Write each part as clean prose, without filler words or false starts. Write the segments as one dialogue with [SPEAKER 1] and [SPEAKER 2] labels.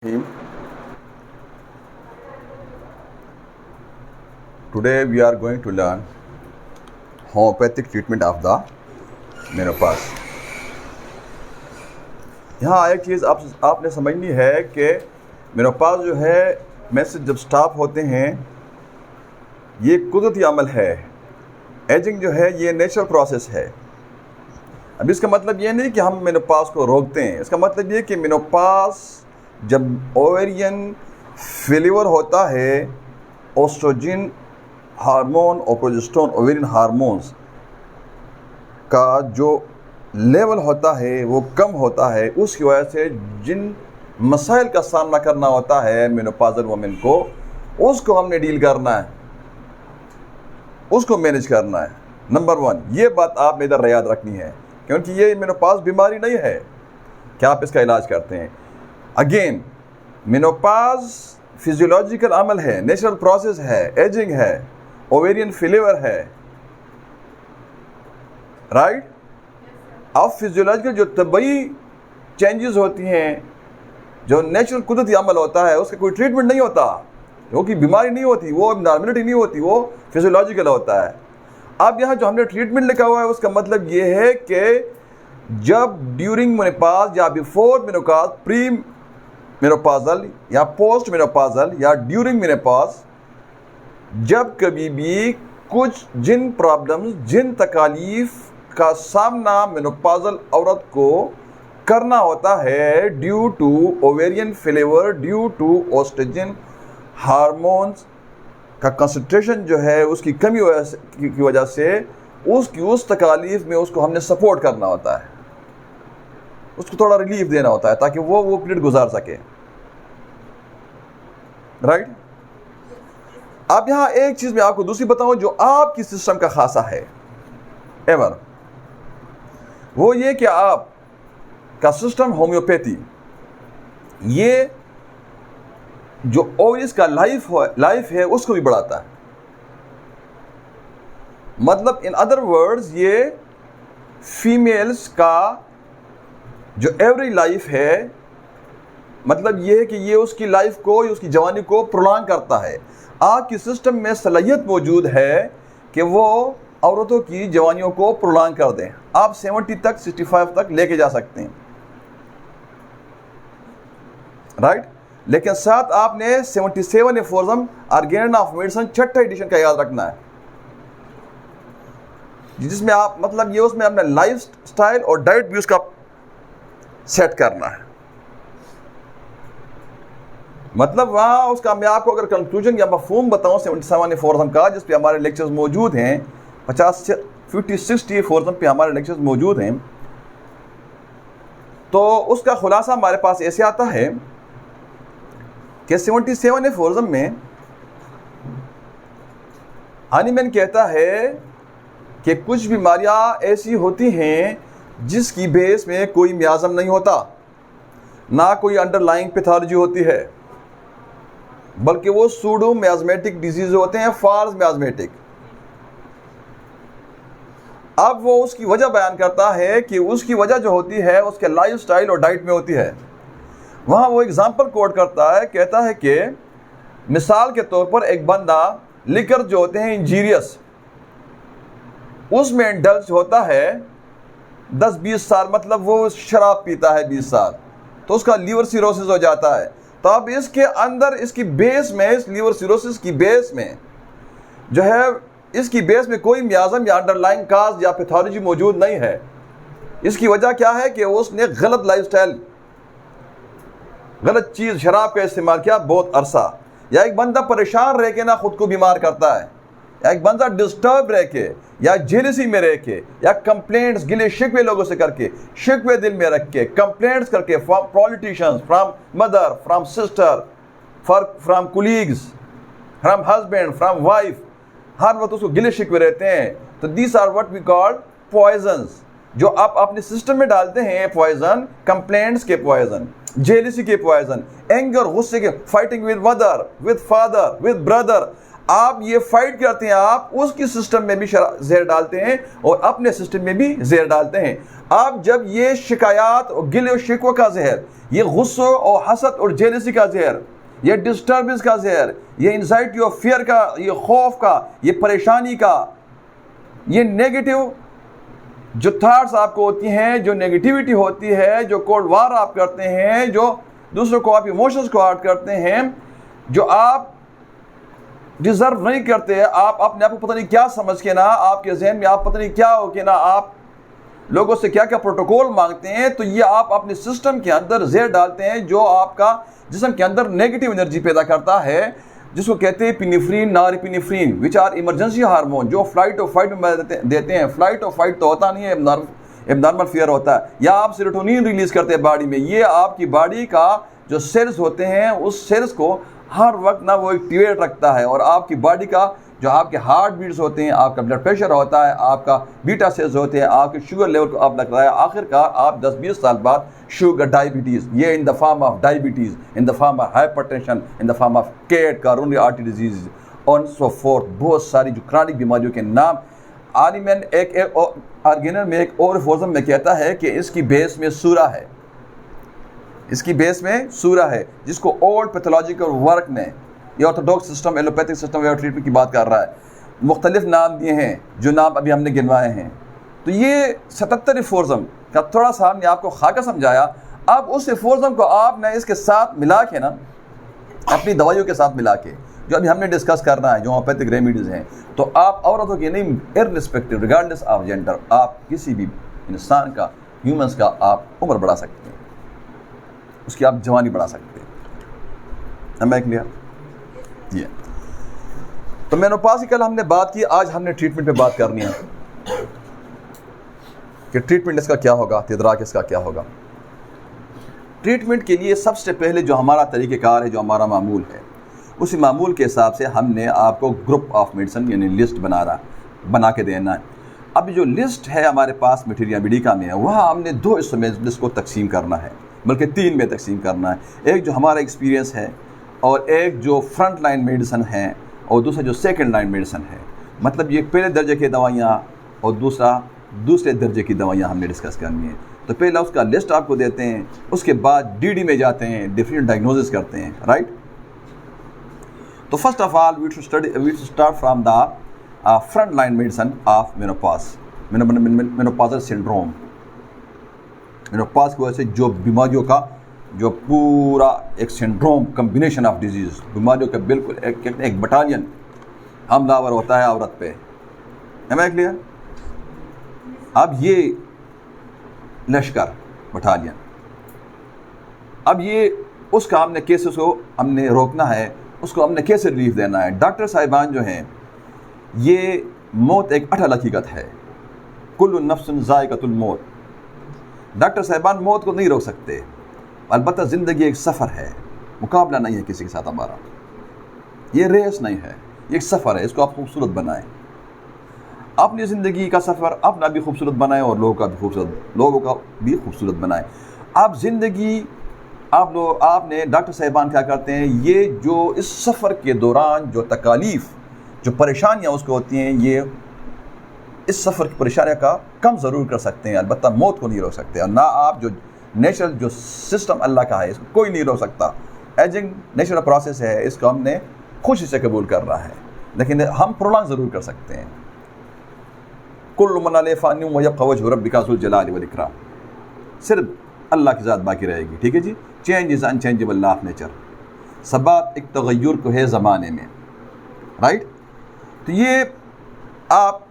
[SPEAKER 1] Team. Today we are going to learn homeopathic treatment of the menopause. यहाँ एक चीज़ आपने समझनी है कि मेनोपॉज जो है मेंसेस जब स्टॉप होते हैं ये कुदरती अमल है। एजिंग जो है ये नेचुरल प्रोसेस है। अब इसका मतलब ये नहीं कि हम मेनोपॉज को रोकते हैं। इसका मतलब ये कि मेनोपॉज जब ओवेरियन फेलिवर होता है, ओस्ट्रोजन हार्मोन और प्रोजेस्टेरोन ओवेरियन हार्मोन्स का जो लेवल होता है वो कम होता है, उसकी वजह से जिन मसाइल का सामना करना होता है मेनोपॉजल वुमेन को, उसको हमने डील करना है, उसको मैनेज करना है। नंबर 1 ये बात आपने इधर याद रखनी है, क्योंकि ये मेनोपॉज बीमारी नहीं है कि आप इसका इलाज करते हैं। अगेन मेनोपॉज फिजियोलॉजिकल अमल है, नेचुरल प्रोसेस है, एजिंग है, ओवेरियन फेलिवर है, राइट। अब फिजियोलॉजिकल जो तबई चेंजेस होती हैं, जो नेचुरल कुदरती अमल होता है, उसका कोई ट्रीटमेंट नहीं होता, क्योंकि बीमारी नहीं होती, वो नॉर्मेलिटी नहीं होती, वो फिजियोलॉजिकल होता है। अब यहाँ जो हमने ट्रीटमेंट लिखा हुआ है उसका मतलब ये है कि जब ड्यूरिंग मेनोपॉज या बिफोर मेनोपॉज, प्री मेनोपॉजल या पोस्ट मेनोपॉजल या ड्यूरिंग मेनोपॉज, जब कभी भी कुछ जिन प्रॉब्लम्स, जिन तकालीफ का सामना मेनोपॉजल औरत को करना होता है due to ovarian failure, due to oestrogen hormones का कंसंट्रेशन जो है उसकी कमी की वजह से उसकी उस तकालीफ में उसको हमने सपोर्ट करना होता है, उसको थोड़ा रिलीफ देना होता है ताकि वो पीरियड गुजार सके, राइट। अब यहाँ एक चीज़ मैं आपको दूसरी बताऊं जो आपकी सिस्टम का खासा है एवर, वो ये कि आप का सिस्टम होम्योपैथी ये जो ओवरीज का लाइफ है उसको भी बढ़ाता है। मतलब इन अदर वर्ड्स ये फीमेल्स का जो एवरी लाइफ है, मतलब ये है कि ये उसकी लाइफ को, उसकी जवानी को प्रोलॉन्ग करता है। आपकी सिस्टम में सलाहियत मौजूद है कि वो औरतों की जवानियों को प्रोलॉन्ग कर दें। आप 70 तक, 65 तक लेके जा सकते हैं, राइट। लेकिन साथ आपने 77 एफोर्जम ऑर्गेन ऑफ मेडिसिन 6ठा एडिशन का याद रखना है, जिसमें आप मतलब ये उसमें अपना लाइफ स्टाइल और डाइट भी उसका सेट करना है। मतलब वहाँ उसका मैं आपको अगर कंक्लूजन या मफहूम बताऊँ 77 एफोर्जम का, जिस पे हमारे लेक्चर्स मौजूद हैं, 50-60 एफोर्जम पे हमारे लेक्चर्स मौजूद हैं, तो उसका खुलासा हमारे पास ऐसे आता है कि 77 एफोर्जम में हनीमैन कहता है कि कुछ बीमारियां ऐसी होती हैं जिसकी बेस में कोई मियाज़म नहीं होता, ना कोई अंडरलाइंग पैथोलॉजी होती है, बल्कि वो सूडो मियाज़मेटिक डिजीज होते हैं, फॉल्स मियाज़मेटिक। अब वो उसकी वजह बयान करता है कि उसकी वजह जो होती है उसके लाइफस्टाइल और डाइट में होती है। वहाँ वो एग्जाम्पल कोट करता है, कहता है कि मिसाल के तौर पर एक बंदा लिकर जो होते हैं इंजीरियस, उसमें इंडल्ज होता है 10-20 साल, मतलब वो शराब पीता है 20 साल, तो उसका लीवर सिरोसिस हो जाता है। तो अब इसके अंदर इसकी बेस में, इस लीवर सिरोसिस की बेस में जो है, इसकी बेस में कोई मियाज़म या अंडरलाइंग काज या पैथोलॉजी मौजूद नहीं है। इसकी वजह क्या है कि उसने गलत लाइफस्टाइल, गलत चीज़ शराब का इस्तेमाल किया बहुत अरसा, या एक बंदा परेशान रह के ना खुद को बीमार करता है, या एक बंदा डिस्टर्ब रह के, या जेलसी में रह के, या कंप्लेंट्स गिले शिकवे लोगों से करके, शिकवे दिल में रख के, कंप्लेंट्स करके, from politicians, from mother, from sister, from colleagues, from husband, from wife, हर वक्त उसको गिले शिकवे रहते हैं। तो these are what we call poisons, जो आप अपने सिस्टम में डालते हैं पॉइजन, कंप्लेंट्स के पॉइजन, जेलसी के पॉइजन, एंगर, गुस्से के, fighting with mother, with father, with brother. आप ये फाइट करते हैं, आप उसकी सिस्टम में भी जहर डालते हैं और अपने सिस्टम में भी जहर डालते हैं। आप जब ये शिकायत और गिले और शिकवा का जहर, ये गुस्से और हसद और जेलसी का जहर, ये डिस्टर्बेंस का जहर, ये एंजाइटी और फियर का, ये खौफ का, ये परेशानी का, ये नेगेटिव जो थॉट्स आपको होती हैं, जो नेगेटिविटी होती है, जो कोल्ड वार आप करते हैं, जो दूसरों को आप इमोशंस को हर्ट करते हैं, जो आप डिजर्व नहीं करते, आप अपने आप को पता नहीं क्या समझ के ना, आपके जहन में आप पता नहीं क्या हो के ना, आप लोगों से क्या क्या प्रोटोकॉल मांगते हैं, तो ये आप अपने सिस्टम के अंदर जहर डालते हैं जो आपका जिस्म के अंदर नेगेटिव एनर्जी पैदा करता है, जिसको कहते हैं epinephrine, norepinephrine, which are emergency hormone, जो फ्लाइट और फाइट में देते हैं। फ्लाइट और फाइट तो होता नहीं है, एबनॉर्मल फियर होता है। या आप सेरोटोनिन रिलीज करते हैं बॉडी में, ये आपकी बॉडी का जो सेल्स होते हैं उस सेल्स को हर वक्त ना वो एक्टिवेट रखता है, और आपकी बॉडी का जो आपके हार्ट बीट्स होते हैं, आपका ब्लड प्रेशर होता है, आपका बीटा सेल्स होते हैं, आपके शुगर लेवल को आप लग रहा है, आखिरकार आप 10-20 साल बाद शुगर डायबिटीज़, ये in the form of diabetes, in the form of hypertension, in the form of cat coronary artery disease और सो फोर्थ, बहुत सारी जो क्रॉनिक बीमारियों के नाम। आलिमन एक आर्गेनर में एक और फोर्जम में कहता है कि इसकी बेस में सूरा है, इसकी बेस में सूरा है, जिसको ओल्ड पैथोलॉजिकल वर्क में ये ऑर्थोडॉक्स सिस्टम, एलोपैथिक सिस्टम वे ट्रीटमेंट की बात कर रहा है, मुख्तलिफ नाम दिए हैं जो नाम अभी हमने गिनवाए हैं। तो ये 77 रिफोर्जम का थोड़ा सा हमने आपको खाका समझाया। अब उस रिफोर्जम को आपने इसके साथ मिला के ना, अपनी दवाइयों के साथ मिला के, जो अभी हमने डिस्कस करना है, जो होम्योपैथिक रेमेडीज़ हैं, तो आप औरतों की नहीं, इररिस्पेक्टिव रिगार्डलेस ऑफ जेंडर, आप किसी भी इंसान का, ह्यूमंस का आप उम्र बढ़ा सकते हैं, उसकी आप जवानी बढ़ा सकते हैं। मैं क्लियर? ये तो मेनोपॉज की कल हमने बात की, आज हमने ट्रीटमेंट पे बात करनी है कि ट्रीटमेंट इसका क्या होगा, तिदराक इसका क्या होगा। ट्रीटमेंट के लिए सबसे पहले जो हमारा तरीक़ेकार है, जो हमारा मामूल है, उसी मामूल के हिसाब से हमने आपको ग्रुप ऑफ मेडिसिन यानी लिस्ट बना के देना है। अब जो लिस्ट है हमारे पास मटीरिया मेडिका में है, वह हमने 2 हिस्सों में लिस्ट को तकसीम करना है, बल्कि 3 में तकसीम करना है। एक जो हमारा एक्सपीरियंस है, और एक जो फ्रंट लाइन मेडिसिन है, और दूसरा जो सेकंड लाइन मेडिसिन है। मतलब ये पहले दर्जे की दवाइयाँ और दूसरे दर्जे की दवाइयाँ हमने डिस्कस करनी है। तो पहला उसका लिस्ट आपको देते हैं, उसके बाद डीडी में जाते हैं, डिफरेंट डायग्नोसिस करते हैं, राइट। तो first of all we to start from the front line medicine of menopause, menopausal syndrome. Menopause की वजह से जो बीमारियों का जो पूरा एक सिंड्रोम, कम्बिनेशन ऑफ डिजीज़, बीमारियों का बिल्कुल एक बटालियन हमलावर होता है औरत पे। है मैं क्लियर? अब ये लश्कर बटालियन, अब ये उसका हमने केसेस को हमने रोकना है, उसको हमने कैसे रिलीफ देना है। डॉक्टर साहिबान जो हैं, ये मौत एक अटल हकीकत है, कुल्लु नफ्सिन ज़ाइक़तुल मौत। डॉक्टर साहिबान मौत को नहीं रोक सकते, अलबत्ता ज़िंदगी एक सफ़र है, मुकाबला नहीं है किसी के साथ हमारा, ये रेस नहीं है, ये एक सफ़र है। इसको आप खूबसूरत बनाएं, अपनी ज़िंदगी का सफ़र अपना भी खूबसूरत बनाएं और लोगों का भी खूबसूरत बनाएं। आप ज़िंदगी आपने डॉक्टर साहिबान क्या करते हैं, ये जो इस सफ़र के दौरान जो तकालीफ़, जो परेशानियाँ उसको होती हैं, ये इस सफ़र की परेशानियों का कम ज़रूर कर सकते हैं, अलबत्ता मौत को नहीं रोक सकते। और ना आप जो नेचुरल जो सिस्टम अल्लाह का है, इसको कोई नहीं रोक सकता। एजिंग नेचुरल प्रोसेस है, इसको हमने खुशी से कबूल कर रहा है, लेकिन हम प्रोलॉन्ग ज़रूर कर सकते हैं। कुल्लु मन अलैहा फ़ान व यबक़ा वजहु रब्बिका ज़ुल जलाली वल इकराम, सिर्फ अल्लाह की ज़ात बाकी रहेगी। ठीक है जी। Change is unchangeable law of nature, सबात एक तगय्युर को है ज़माने में, राइट। तो ये आप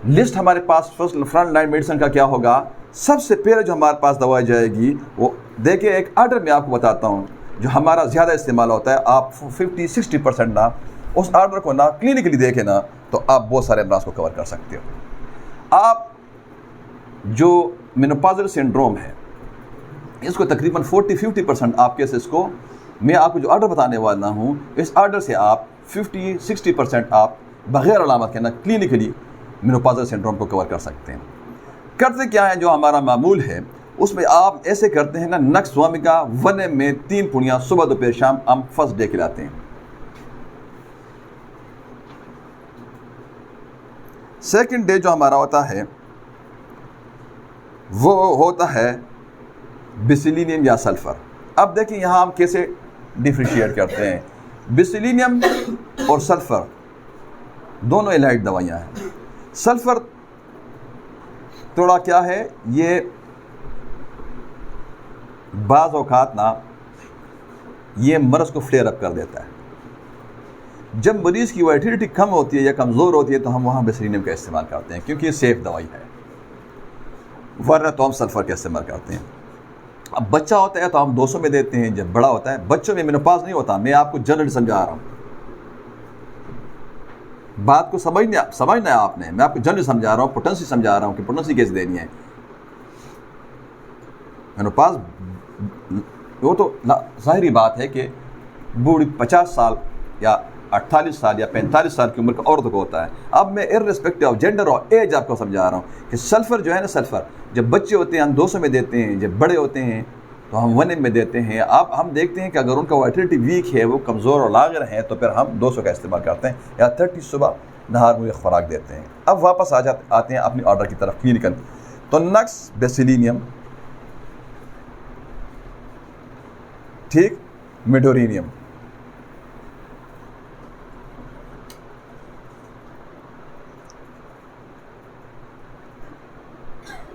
[SPEAKER 1] लिस्ट हमारे पास फ्रंट लाइन मेडिसिन का क्या होगा। सबसे पहले जो हमारे पास दवाई जाएगी, वो देखिए एक आर्डर में आपको बताता हूँ जो हमारा ज़्यादा इस्तेमाल होता है। आप 50-60% ना उस आर्डर को ना क्लिनिकली देखें ना, तो आप बहुत सारे अमराज को कवर कर सकते हो। आप जो मेनोपॉजल सिंड्रोम है, इसको तकरीबन 40-50% आप केसेस को, मैं आपको जो आर्डर बताने वाला हूँ, इस आर्डर से आप 50-60% आप बग़ैर अलामत के ना क्लिनिकली मेनोपॉजल सिंड्रोम को कवर कर सकते हैं। करते क्या है, जो हमारा मामूल है उसमें आप ऐसे करते हैं ना, नक्स स्वामिका वने में 3 पुड़ियाँ सुबह दोपहर शाम हम फर्स्ट डे खिलाते हैं। सेकंड डे जो हमारा होता है वो होता है बेसिलिनियम या सल्फ़र। अब देखिए यहाँ हम कैसे डिफ्रेंशिएट करते हैं। बेसिलिनियम और सल्फ़र दोनों एलाइड दवाइयाँ हैं। सल्फ़र थोड़ा क्या है, ये बाज़ औक़ात ना ये मर्ज़ को फ्लेयर अप कर देता है। जब मरीज़ की वाइटलिटी कम होती है या कमज़ोर होती है तो हम वहाँ बेसिलिनियम का इस्तेमाल करते हैं, क्योंकि ये सेफ़ दवाई है, वरना तो हम सल्फ़र का इस्तेमाल करते हैं। अब बच्चा होता है तो हम 200 में देते हैं, जब बड़ा होता है, बच्चों में मेनोपॉज़ नहीं होता। मैं आपको जनरल समझा रहा हूँ, बात को समझना है आपने। मैं आपको जनरल समझा रहा हूँ, पोटेंसी समझा रहा हूँ कि पोटेंसी कैसे देनी है। मेनोपॉज़ वो तो ज़ाहिरी बात है कि बूढ़ी 50 साल या 48 साल या 45 साल की उम्र का औरत को होता है। अब मैं इर्रेस्पेक्टिव ऑफ जेंडर और एज आपको समझा रहा हूँ कि सल्फ़र जो है ना, सल्फ़र जब बच्चे होते हैं हम 200 में देते हैं, जब बड़े होते हैं तो हम 1 में देते हैं। अब हम देखते हैं कि अगर उनका वाइटलिटी वीक है, वो कमज़ोर और लागर हैं, तो फिर हम 200 का इस्तेमाल करते हैं या 30 सुबह नहार में खुराक देते हैं। अब वापस आते हैं अपनी ऑर्डर की तरफ, क्लिनिकल। तो नक्स, बेसिलिनियम, ठीक, मेडोरिनियम।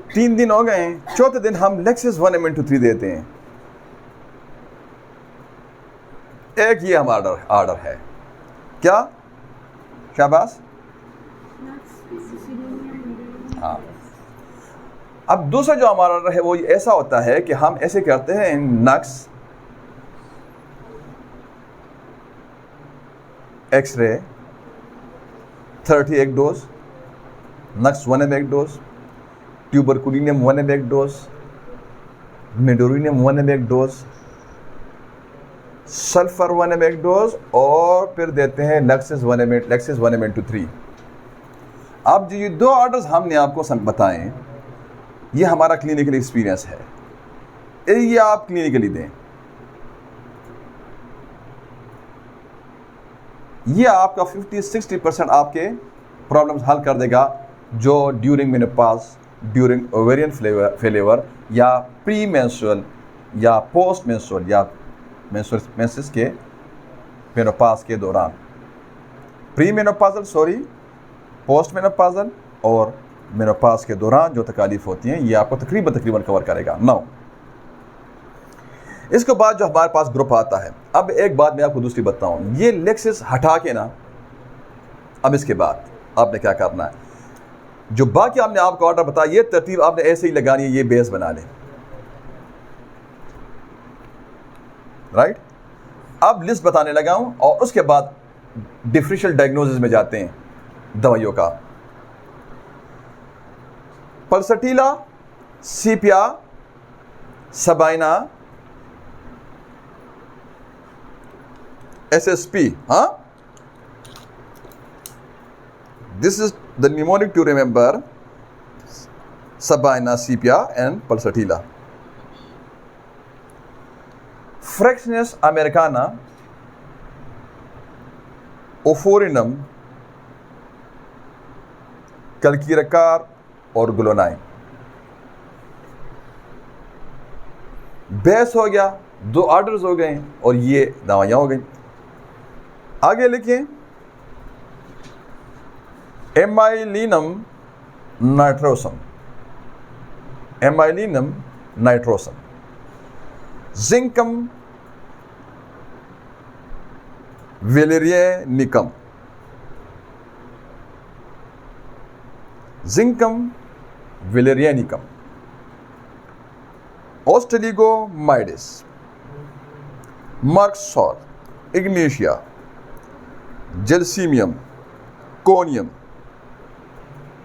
[SPEAKER 1] तीन दिन हो गए हैं, चौथे दिन हम लेक्सिस 1mn3 देते हैं। एक ये हमारा ऑर्डर है, क्या शाबाश, हाँ। अब दूसरा जो हमारा ऑर्डर है वो ऐसा होता है कि हम ऐसे करते हैं, नक्स, एक्सरे 30 एक डोज, नक्स 1m एक डोज, ट्यूबरकुलिनियम 1m एक डोज, मेडोरिनियम 1m एक डोज, सल्फर 1m एक डोज, और फिर देते हैं लेक्सिस 1mn3। अब जो ये 2 ऑर्डर्स हमने आपको बताएं, ये हमारा क्लिनिकल एक्सपीरियंस है, ये आप क्लिनिकली दें। ये आपका 50-60% आपके प्रॉब्लम्स हल कर देगा, जो during menopause, during ovarian failure या प्री मेंस्ट्रुअल या पोस्ट मेंस्ट्रुअल या मेंसेस के मेनोपॉज़ के दौरान, प्री मेनोपॉज़ल पोस्ट मेनोपॉज़ल और मेनोपॉज़ के दौरान जो तकलीफ होती हैं, ये आपको तकरीबन कवर करेगा। 9 इसके बाद जो हमारे पास ग्रुप आता है। अब एक बात मैं आपको दूसरी बताऊं, ये लेक्सिस हटा के ना, अब इसके बाद आपने क्या करना है, जो बाकी आपने आपको ऑर्डर बताया, ये तरतीब आपने ऐसे ही लगानी है, ये बेस बना लें, राइट। अब लिस्ट बताने लगा हूं और उसके बाद डिफरेंशियल डायग्नोसिस में जाते हैं दवाइयों का। पल्सटीला, सीपिया, सबाइना, SSP, हाँ, this is the mnemonic to remember: Sabina, Sepia and Pulsatilla. Fraxinus americana, Ophorinum, Calciracar और ग्लोनाइन। बेस हो गया, 2 ऑर्डर्स हो गए और ये दवाइयाँ हो गई। आगे लिखिए, amylenum nitrosum, amylenum nitrosum, zincum valerianicum, zincum valerianicum, ustilago maydis, merc sol, ignatia, gelsemium, conium,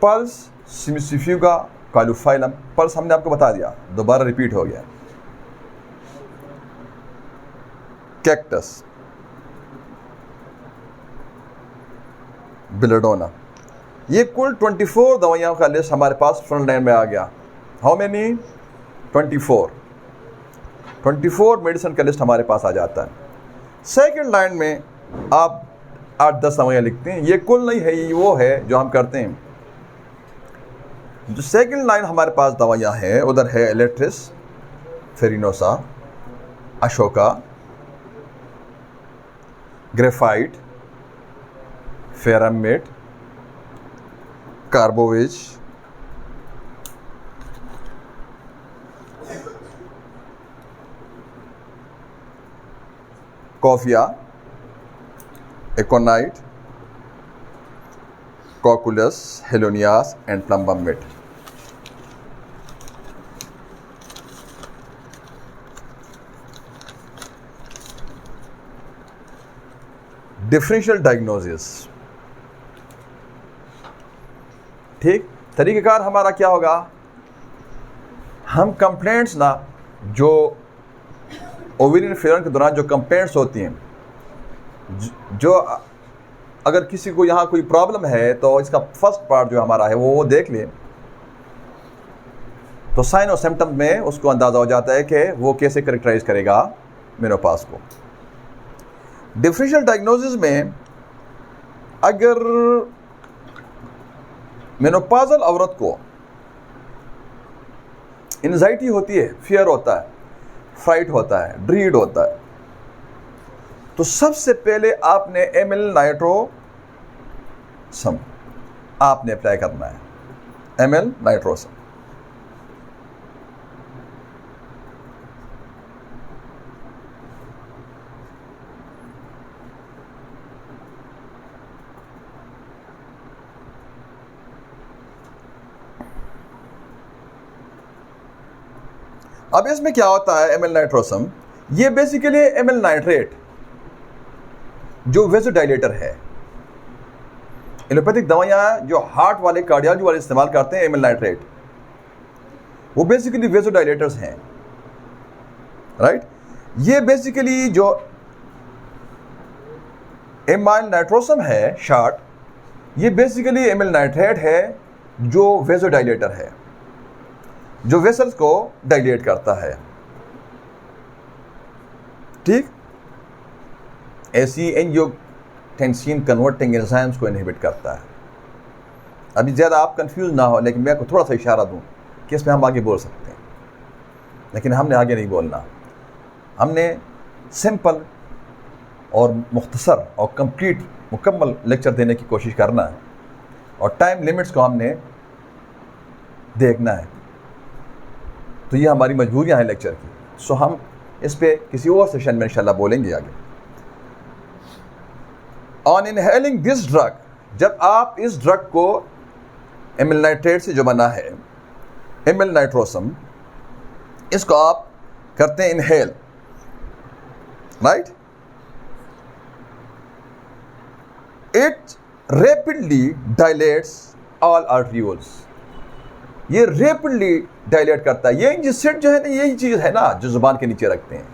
[SPEAKER 1] puls, cimicifuga, caulophyllum. Puls हमने आपको बता दिया, दोबारा रिपीट हो गया। Cactus, belladonna. ये कुल 24 दवाइयों का लिस्ट हमारे पास फ्रंट लाइन में आ गया। How many? 24 मेडिसिन का लिस्ट हमारे पास आ जाता है। सेकंड लाइन में आप 8-10 दवाइयाँ लिखते हैं। ये कुल नहीं है, ये वो है जो हम करते हैं। जो सेकंड लाइन हमारे पास दवाइयाँ हैं उधर है aletris, farinosa, Ashoka, graphite, ferrum met, carbo veg, coffea, aconite, cocculus, helonias and plumbum met. Differential diagnosis, ठीक। तरीक़ेकार हमारा क्या होगा, हम कंप्लेंट्स ना जो ओवेरियन फेलियर के दौरान जो कंप्लेंट्स होती हैं, जो अगर किसी को यहाँ कोई प्रॉब्लम है तो इसका फर्स्ट पार्ट जो हमारा है वो देख ले तो साइन और सिम्टम में उसको अंदाज़ा हो जाता है कि वो कैसे कैरेक्टराइज करेगा मेनोपॉज को। डिफरेंशियल डायग्नोसिस में अगर मेनोपॉजल औरत को एंजाइटी होती है, फियर होता है, फ्राइट होता है, ड्रीड होता है, तो सबसे पहले आपने एमिल नाइट्रोसम आपने अप्लाई करना है। एमिल नाइट्रोसम अब इसमें क्या होता है, एमिल नाइट्रोसम ये बेसिकली एमिल नाइट्रेट जो वेसोडाइलेटर है। एलोपैथिक दवाइयाँ जो हार्ट वाले, कार्डियोलॉजी वाले इस्तेमाल करते हैं एमिल नाइट्रेट, वो बेसिकली वेसोडाइलेटर्स हैं, राइट। ये बेसिकली जो एमाइल नाइट्रोसम है शॉर्ट, ये बेसिकली एमिल नाइट्रेट है जो वेसोडाइलेटर है, जो वेसल्स को डायलेट करता है, ठीक। ऐसी एंजियोटेंसिन कन्वर्टिंग एंजाइम्स को इनहिबिट करता है। अभी ज़्यादा आप कंफ्यूज ना हो, लेकिन मैं आपको थोड़ा सा इशारा दूं कि इसमें हम आगे बोल सकते हैं, लेकिन हमने आगे नहीं बोलना। हमने सिंपल और मुख्तसर और कंप्लीट मुकम्मल लेक्चर देने की कोशिश करना है और टाइम लिमिट्स को हमने देखना है। तो ये हमारी मजबूरियां हैं लेक्चर की। सो हम इस पे किसी और सेशन में इंशाल्लाह बोलेंगे आगे। ऑन इनहेलिंग दिस ड्रग, जब आप इस ड्रग को एमिल नाइट्रेट से जो बना है एमिल नाइट्रोसम, इसको आप करते हैं inhale, right. It rapidly dilates all arterioles, ये रैपिडली डायलेट करता है। ये इंजेक्शन जो है ना, यही चीज़ है ना जो जुबान के नीचे रखते हैं,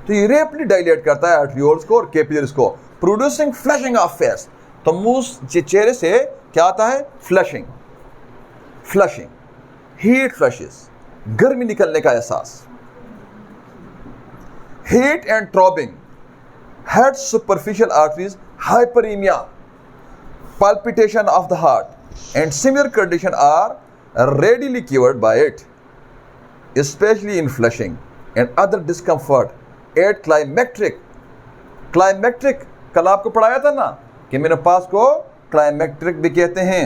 [SPEAKER 1] तो ये रैपिडली डायलेट करता है आर्टरियोल्स को और कैपिलरीज को, प्रोड्यूसिंग फ्लशिंग ऑफ फेस। तो मुंह चेहरे से क्या आता है, फ्लशिंग, फ्लशिंग, हीट फ्लशेस, गर्मी निकलने का एहसास, heat and throbbing, head superficial arteries, hyperaemia, palpitation of the heart and similar conditions are readily cured by it, especially in flushing and other discomfort at climacteric। क्लाइमेक्ट्रिक कल आपको पढ़ाया था ना कि मेनोपॉज को क्लाइमेक्ट्रिक भी कहते हैं।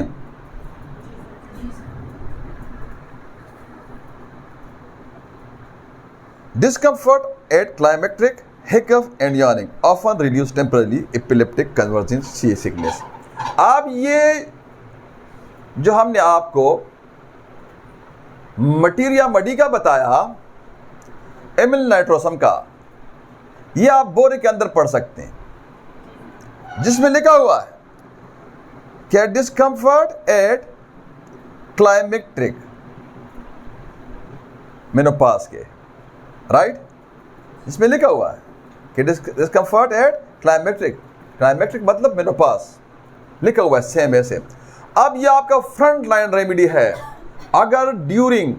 [SPEAKER 1] Discomfort at climacteric, hiccup and yawning often reduce temporarily epileptic convulsions, sea sickness। अब ये जो हमने आपको मटीरिया मडी का बताया, एमिल नाइट्रोसम का, ये आप बोरे के अंदर पढ़ सकते हैं, जिसमें लिखा हुआ है कि डिस्कम्फर्ट एट क्लाइमेक्ट्रिक मेनोपॉज के, राइट। इसमें लिखा हुआ है कि डिस्कम्फर्ट एट क्लाइमेक्ट्रिक, क्लाइमेक्ट्रिक मतलब मेनोपॉज, लिखा हुआ है सेम ऐसे। अब ये आपका फ्रंट लाइन रेमेडी है। अगर ड्यूरिंग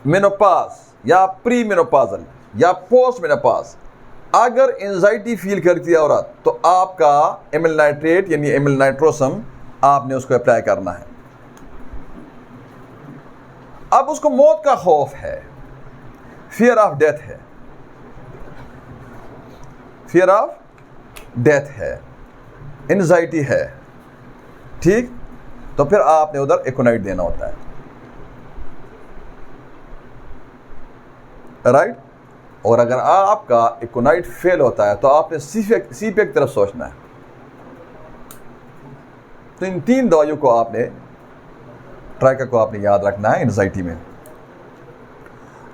[SPEAKER 1] मेनोपॉज या प्री मेनोपॉजल या पोस्ट मेनोपॉज अगर एंजाइटी फील करती है औरत, तो आपका एमिल नाइट्रेट यानी एमिल नाइट्रोसम आपने उसको अप्लाई करना है। अब उसको मौत का खौफ है, फियर ऑफ डेथ है, फियर ऑफ डेथ है, एंजाइटी है, ठीक, तो फिर आपने उधर एकोनाइट देना होता है, राइट। और अगर आपका एकोनाइट फेल होता है तो आपने सी पे की तरफ सोचना है। तो इन 3 दवाइयों को आपने ट्राइका को आपने याद रखना है एंजाइटी में।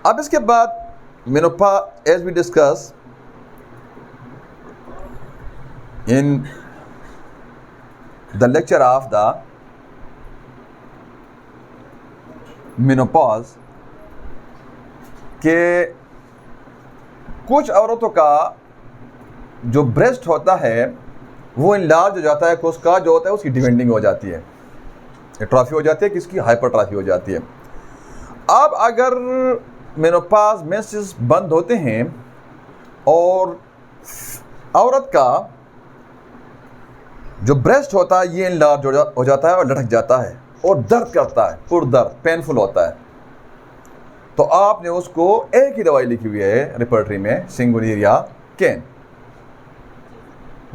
[SPEAKER 1] अब इसके बाद menopause, as we discuss in the lecture of the menopause, के कुछ औरतों का जो ब्रेस्ट होता है वो इनलार्ज हो जाता है, उसका जो होता है उसकी डिवेंडिंग हो जाती है, एट्रॉफी हो जाती है, किसकी हाइपरट्रॉफी हो जाती है। अब अगर मेनोपॉज मेंसेस बंद होते हैं और औरत का जो ब्रेस्ट होता है ये इनलार्ज हो जाता है और लटक जाता है और दर्द करता है, पुरदर्द, पेनफुल होता है, तो आपने उसको एक ही दवाई लिखी हुई है रिपर्टरी में, सिंगुनीरिया केन,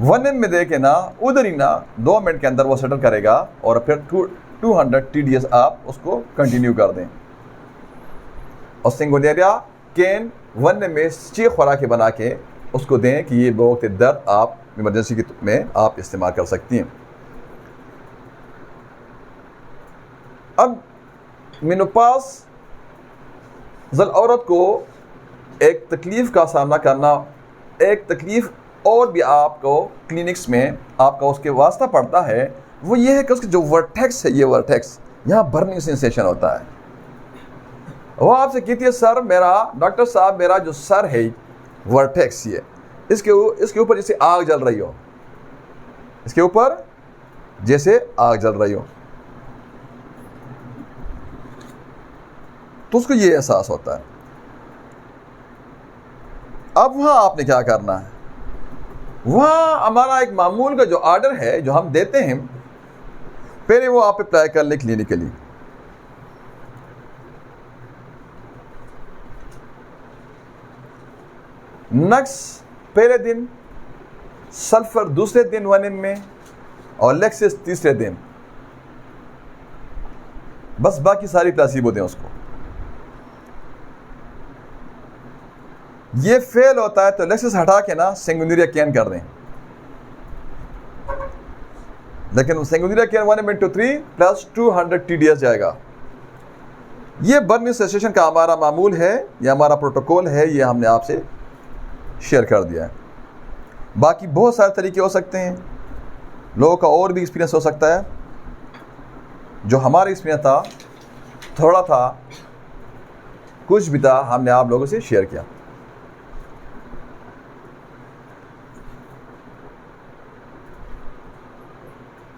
[SPEAKER 1] 1 ml में दे के ना उधर ही ना 2 मिनट के अंदर वो सेटल करेगा और फिर 200 TDS आप उसको कंटिन्यू कर दें। और सिंगुनीरिया केन 1 ml में 6 खुराकें बना के उसको दें कि ये बहुत दर्द आप इमरजेंसी में आप इस्तेमाल कर सकती हैं। अब मेनोपॉज औरत को एक तकलीफ़ का सामना करना, एक तकलीफ़ और भी आपको क्लिनिक्स में आपका उसके वास्ता पड़ता है, वो ये है कि उसके जो वर्टेक्स है, ये वर्टेक्स यहाँ बर्निंग सेंसेशन होता है। वो आपसे कहती है सर मेरा, डॉक्टर साहब मेरा जो सर है वर्टेक्स, ये इसके ऊपर जैसे आग जल रही हो, इसके ऊपर जैसे आग जल रही हो, तो उसको ये एहसास होता है। अब वहाँ आपने क्या करना है, वहाँ हमारा एक मामूल का जो ऑर्डर है जो हम देते हैं, पहले वो आप अप्लाई कर लें क्लिनिकली। नक्स पहले दिन, सल्फर दूसरे दिन 1 ml में और लेक्सिस तीसरे दिन, बस बाकी सारी प्लासीबो दें उसको। ये फेल होता है तो लेक्सिस हटा के ना सिंगुनीरिया केन कर दें, लेकिन सिंगुनीरिया केन 1 ml to 3 प्लस 200 TDS जाएगा। ये बर्निंग सेंसेशन का हमारा मामूल है, ये हमारा प्रोटोकॉल है, ये हमने आपसे शेयर कर दिया है। बाकी बहुत सारे तरीके हो सकते हैं, लोगों का और भी एक्सपीरियंस हो सकता है। जो हमारा एक्सपीरियंस था, थोड़ा था, कुछ भी था, हमने आप लोगों से शेयर किया।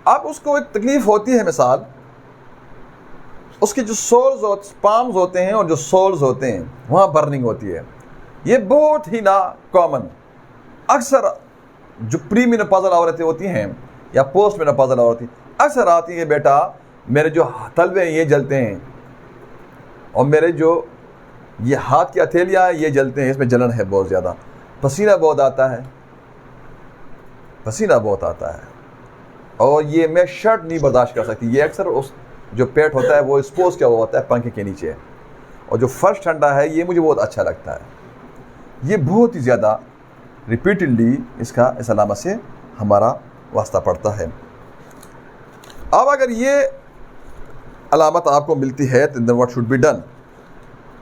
[SPEAKER 1] अब उसको एक तकलीफ होती है, मिसाल उसके जो सोल्स पाम्स होते हैं और जो सोल्स होते हैं वहाँ बर्निंग होती है। ये बहुत ही ना कॉमन, अक्सर जो प्री मेनोपॉज़ल औरतें होती हैं या पोस्ट मेनोपॉज़ल औरतें अक्सर आती हैं, बेटा मेरे जो तलवे हैं ये जलते हैं और मेरे जो ये हाथ की हथेलियाँ ये जलते हैं, इसमें जलन है बहुत ज़्यादा, पसीना बहुत आता है, पसीना बहुत आता है और ये मैं शर्ट नहीं बर्दाश्त कर सकती। ये अक्सर उस जो पेट होता है वो एक्सपोज क्या हुआ होता है पंखे के नीचे, और जो फर्श ठंडा है ये मुझे बहुत अच्छा लगता है। ये बहुत ही ज़्यादा रिपीटेडली इसका इस अलामत से हमारा वास्ता पड़ता है। अब अगर ये अलामत आपको मिलती है तो then what should be done,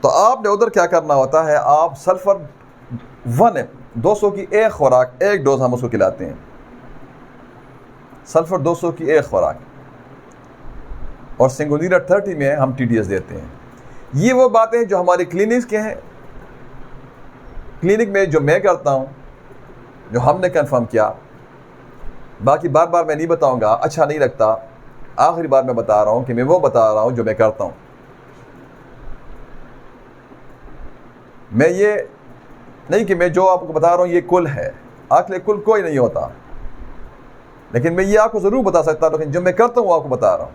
[SPEAKER 1] तो आपने उधर क्या करना होता है, आप सल्फर 200 की एक खुराक, एक डोज हम उसको खिलाते हैं, सल्फर 200 की एक खुराक, और सिंगुनीरिया 30 में हम TDS देते हैं। ये वो बातें जो हमारे क्लिनिक्स के हैं, क्लिनिक में जो मैं करता हूँ, जो हमने कंफर्म किया। बाकी बार बार मैं नहीं बताऊँगा, अच्छा नहीं लगता, आखिरी बार मैं बता रहा हूँ कि मैं वो बता रहा हूँ जो मैं करता हूँ। मैं ये नहीं कि मैं जो आपको बता रहा हूँ ये कुल है, आखिर कुल कोई नहीं होता। लेकिन मैं ये आपको ज़रूर बता सकता हूँ, लेकिन जो मैं करता हूँ आपको बता रहा हूँ।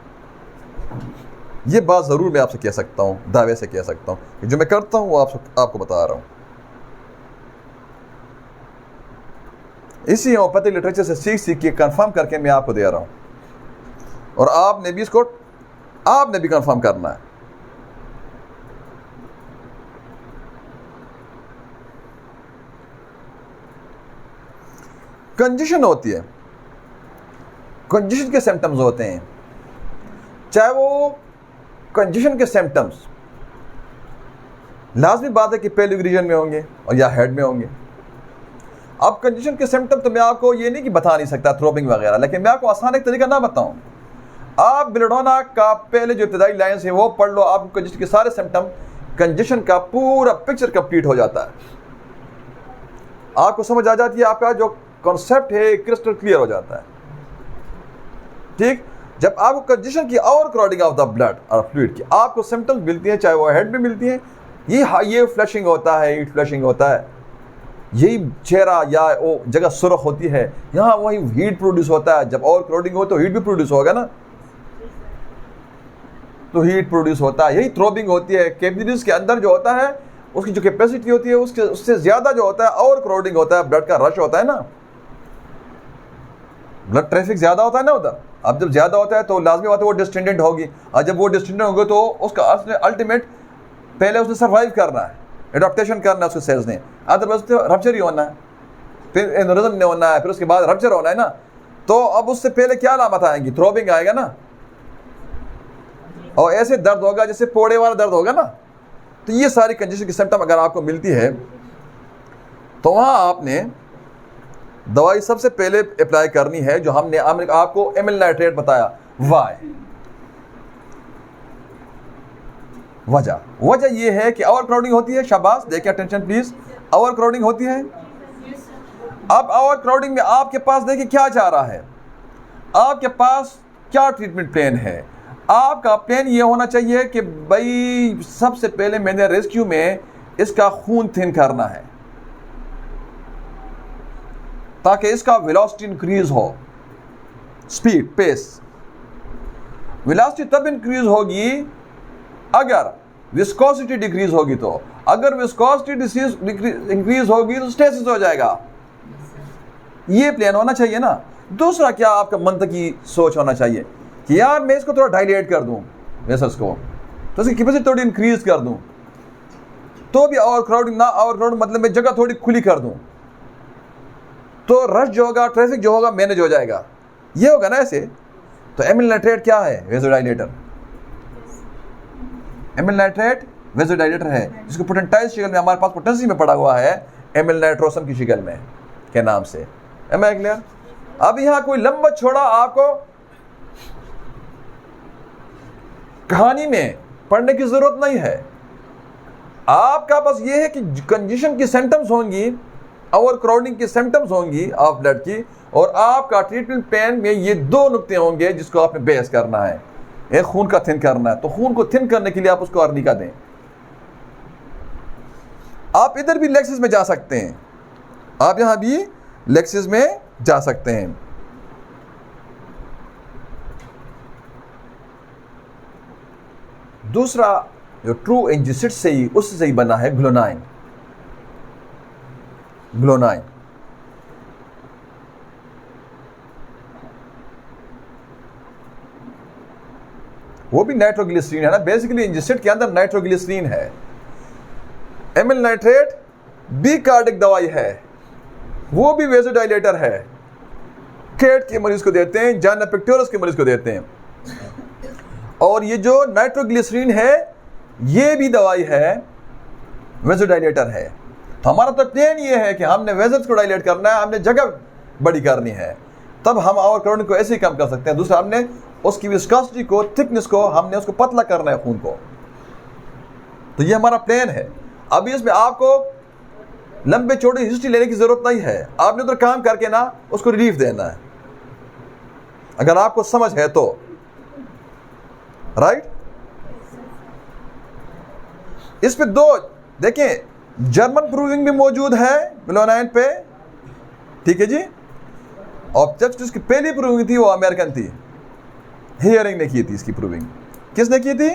[SPEAKER 1] ये बात ज़रूर मैं आपसे कह सकता हूँ, दावे से कह सकता हूँ कि जो मैं करता हूँ वो आपको बता रहा हूँ। इसी होम्योपैथिक लिटरेचर से सीख के कंफर्म करके मैं आपको दे रहा हूँ, और आपने भी कंफर्म करना है। कंजेशन होती है, कंजेशन के सिम्टम्स होते हैं, चाहे वो कंजेशन के सिम्टम्स लाजमी बात है कि पेल्विक रीजन में होंगे और या हेड में होंगे। अब कंजेशन के सिम्टम तो मैं आपको ये नहीं कि बता नहीं सकता, थ्रोबिंग वगैरह, लेकिन मैं आपको आसान एक तरीका ना बताऊं। आप बेलेडोना का पहले जो इब्तदाई लाइन्स है वो पढ़ लो, आपको कंजेशन के सारे सिम्टम, कंजेशन का पूरा पिक्चर कंप्लीट हो जाता है, आपको समझ आ जाती है, आपका जो कॉन्सेप्ट है क्रिस्टल क्लियर हो जाता है। ठीक, जब आपको कंजेशन की और क्राउडिंग ऑफ द ब्लड और फ्लूइड की आपको सिम्टम्स मिलती हैं, चाहे वो हेड में मिलती हैं, ये फ्लशिंग होता है, हीट फ्लशिंग होता है, यही चेहरा या वो जगह सुर्ख होती है, यहाँ वही हीट प्रोड्यूस होता है। जब और क्राउडिंग हो तो हीट भी प्रोड्यूस होगा ना, तो हीट प्रोड्यूस होता है, यही थ्रोबिंग होती है। कैपिलरीज के अंदर जो होता है उसकी जो कैपेसिटी होती है उससे ज़्यादा जो होता है और क्राउडिंग होता है, ब्लड का रश होता है ना, ब्लड ट्रैफिक ज़्यादा होता है ना उधर। अब जब ज़्यादा होता है तो लाजमी बात है वो डिस्टेंडेंट होगी, और जब वो डिस्टेंडेंट होगी तो उसका अल्टीमेट पहले उसने सर्वाइव करना है, एडॉप्टेशन करना है उसके सेल्स ने, अदरवाइज तो रप्चर ही होना है, फिर एनोरिज्म ने होना है, फिर उसके बाद रप्चर होना है ना। तो अब उससे पहले क्या अलामत आएंगी, थ्रोबिंग आएगा ना, और ऐसे दर्द होगा जैसे पोड़े वाला दर्द होगा ना। तो ये सारी कंजेशन की सिम्टम अगर आपको मिलती है तो वहाँ आपने दवाई सबसे पहले अप्लाई करनी है, जो हमने आपको एमिल नाइट्रेट बताया। वजह ये है कि ओवर क्राउडिंग होती है। शाबाश, देखिए अटेंशन प्लीज, ओवर क्राउडिंग होती है। अब ओवर क्राउडिंग में आपके पास देखिए क्या चाह रहा है, आपके पास क्या ट्रीटमेंट प्लान है। आपका प्लान ये होना चाहिए कि भाई सबसे पहले मैंने रेस्क्यू में इसका खून थिन करना है ताकि इसका वेलोसिटी इंक्रीज हो, स्पीड, पेस। वेलोसिटी तब इंक्रीज होगी अगर विस्कोसिटी डिक्रीज होगी, तो अगर विस्कोसिटी इंक्रीज होगी तो स्टेसिस हो जाएगा। ये प्लान होना चाहिए ना। दूसरा क्या आपका मंतकी सोच होना चाहिए कि यार मैं इसको थोड़ा डायलेट कर दूं वेसल्स को, तो इसकी कैपेसिटी थोड़ी इंक्रीज कर दूं, तो भी ओवर क्राउडिंग ना, ओवर क्राउडिंग मतलब मैं जगह थोड़ी खुली कर दूं, तो रश जो होगा, ट्रैफिक जो होगा, मैनेज हो जाएगा। ये होगा ना ऐसे। तो एमिल नाइट्रेट क्या है, वेसोडाइलेटर। एमिल नाइट्रेट वेसोडाइलेटर है, जिसको पोटेंटाइल शक्ल में हमारे पास पोटेंसी में पड़ा हुआ है, एमिल नाइट्रोसम की शक्ल में के नाम से। Am I clear? अब यहाँ कोई लंबा छोड़ा आपको कहानी में पढ़ने की जरूरत नहीं है। आपका बस ये है कि कंजेशन की सिम्टम्स होंगी, ओवर क्राउडिंग की सिम्टम्स होंगी ऑफ ब्लड की, और आपका ट्रीटमेंट प्लान में ये दो नुक्ते होंगे जिसको आपने बेस करना है। एक खून का थिन करना है, तो खून को थिन करने के लिए आप उसको अर्निका दें। आप इधर भी लेक्सिस में जा सकते हैं, आप यहां भी लेक्सिस में जा सकते हैं। दूसरा जो ट्रू एंजिसिड से ही उससे ही बना है ग्लोनाइन। वो भी नाइट्रोग्लिसरीन है ना, बेसिकली एंजिसिड के अंदर नाइट्रोग्लिसरीन है। एमिल नाइट्रेट बी कार्डिक दवाई है, वो भी वेसोडाइलेटर है। केट के मरीज को देते हैं, जाना पिक्टोरस के मरीज को देते हैं। और ये जो नाइट्रोग्लिसरीन है ये भी दवाई है, वेसोडाइलेटर है। तो हमारा तो प्लान ये है कि हमने वेसल्स को डायलेट करना है, हमने जगह बड़ी करनी है, तब हम ओवर क्राउडिंग को ऐसे ही कम कर सकते हैं। दूसरा, हमने उसकी विस्कोसिटी को, थिकनेस को, हमने उसको पतला करना है खून को। तो ये हमारा प्लान है। अभी इसमें आपको लंबे चौड़े हिस्ट्री लेने की जरूरत नहीं है, आपने उधर काम करके ना उसको रिलीफ देना है, अगर आपको समझ है तो। राइट? इस पे दो देखें, जर्मन प्रूविंग भी मौजूद है ग्लोनाइन पे, ठीक है जी। और जब जिसकी पहली प्रूविंग थी वो अमेरिकन थी, हियरिंग ने की थी इसकी प्रूविंग। किसने की थी?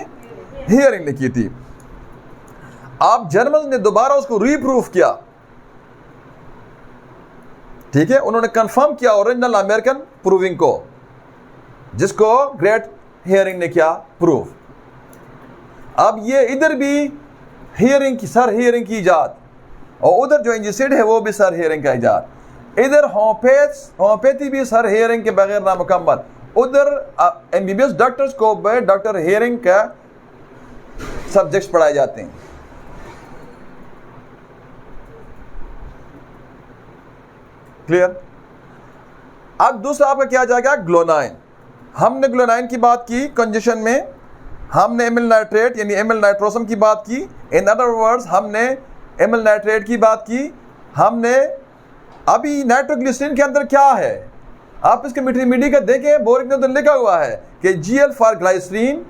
[SPEAKER 1] हियरिंग ने की थी। अब जर्मन ने दोबारा उसको रीप्रूफ किया, ठीक है, उन्होंने कंफर्म किया ओरिजिनल अमेरिकन प्रूविंग को, जिसको ग्रेट हियरिंग ने किया प्रूफ। अब ये इधर भी हियरिंग की, सर हियरिंग की इजाद, और उधर जो इंजिसिड है वो भी सर हियरिंग का इजाद। इधर होम्योपैथी भी सर हियरिंग के बगैर नामुकम्मल, उधर एमबीबीएस डॉक्टर्स को डॉक्टर हियरिंग का सब्जेक्ट्स पढ़ाए जाते हैं। क्लियर? अब दूसरा आपका क्या आ जाएगा? ग्लोनाइन। हमने ग्लोनाइन की बात की कंजेशन में, हमने एमिल नाइट्रेट यानी एमिल नाइट्रोसम की बात की। इन अदर वर्ड्स हमने एमिल नाइट्रेट की बात की। हमने अभी नाइट्रोग्लिसरीन के अंदर क्या है, आप इसके मीडी का देखें, बोरिक ने उधर लिखा हुआ है कि Gl for glycerine,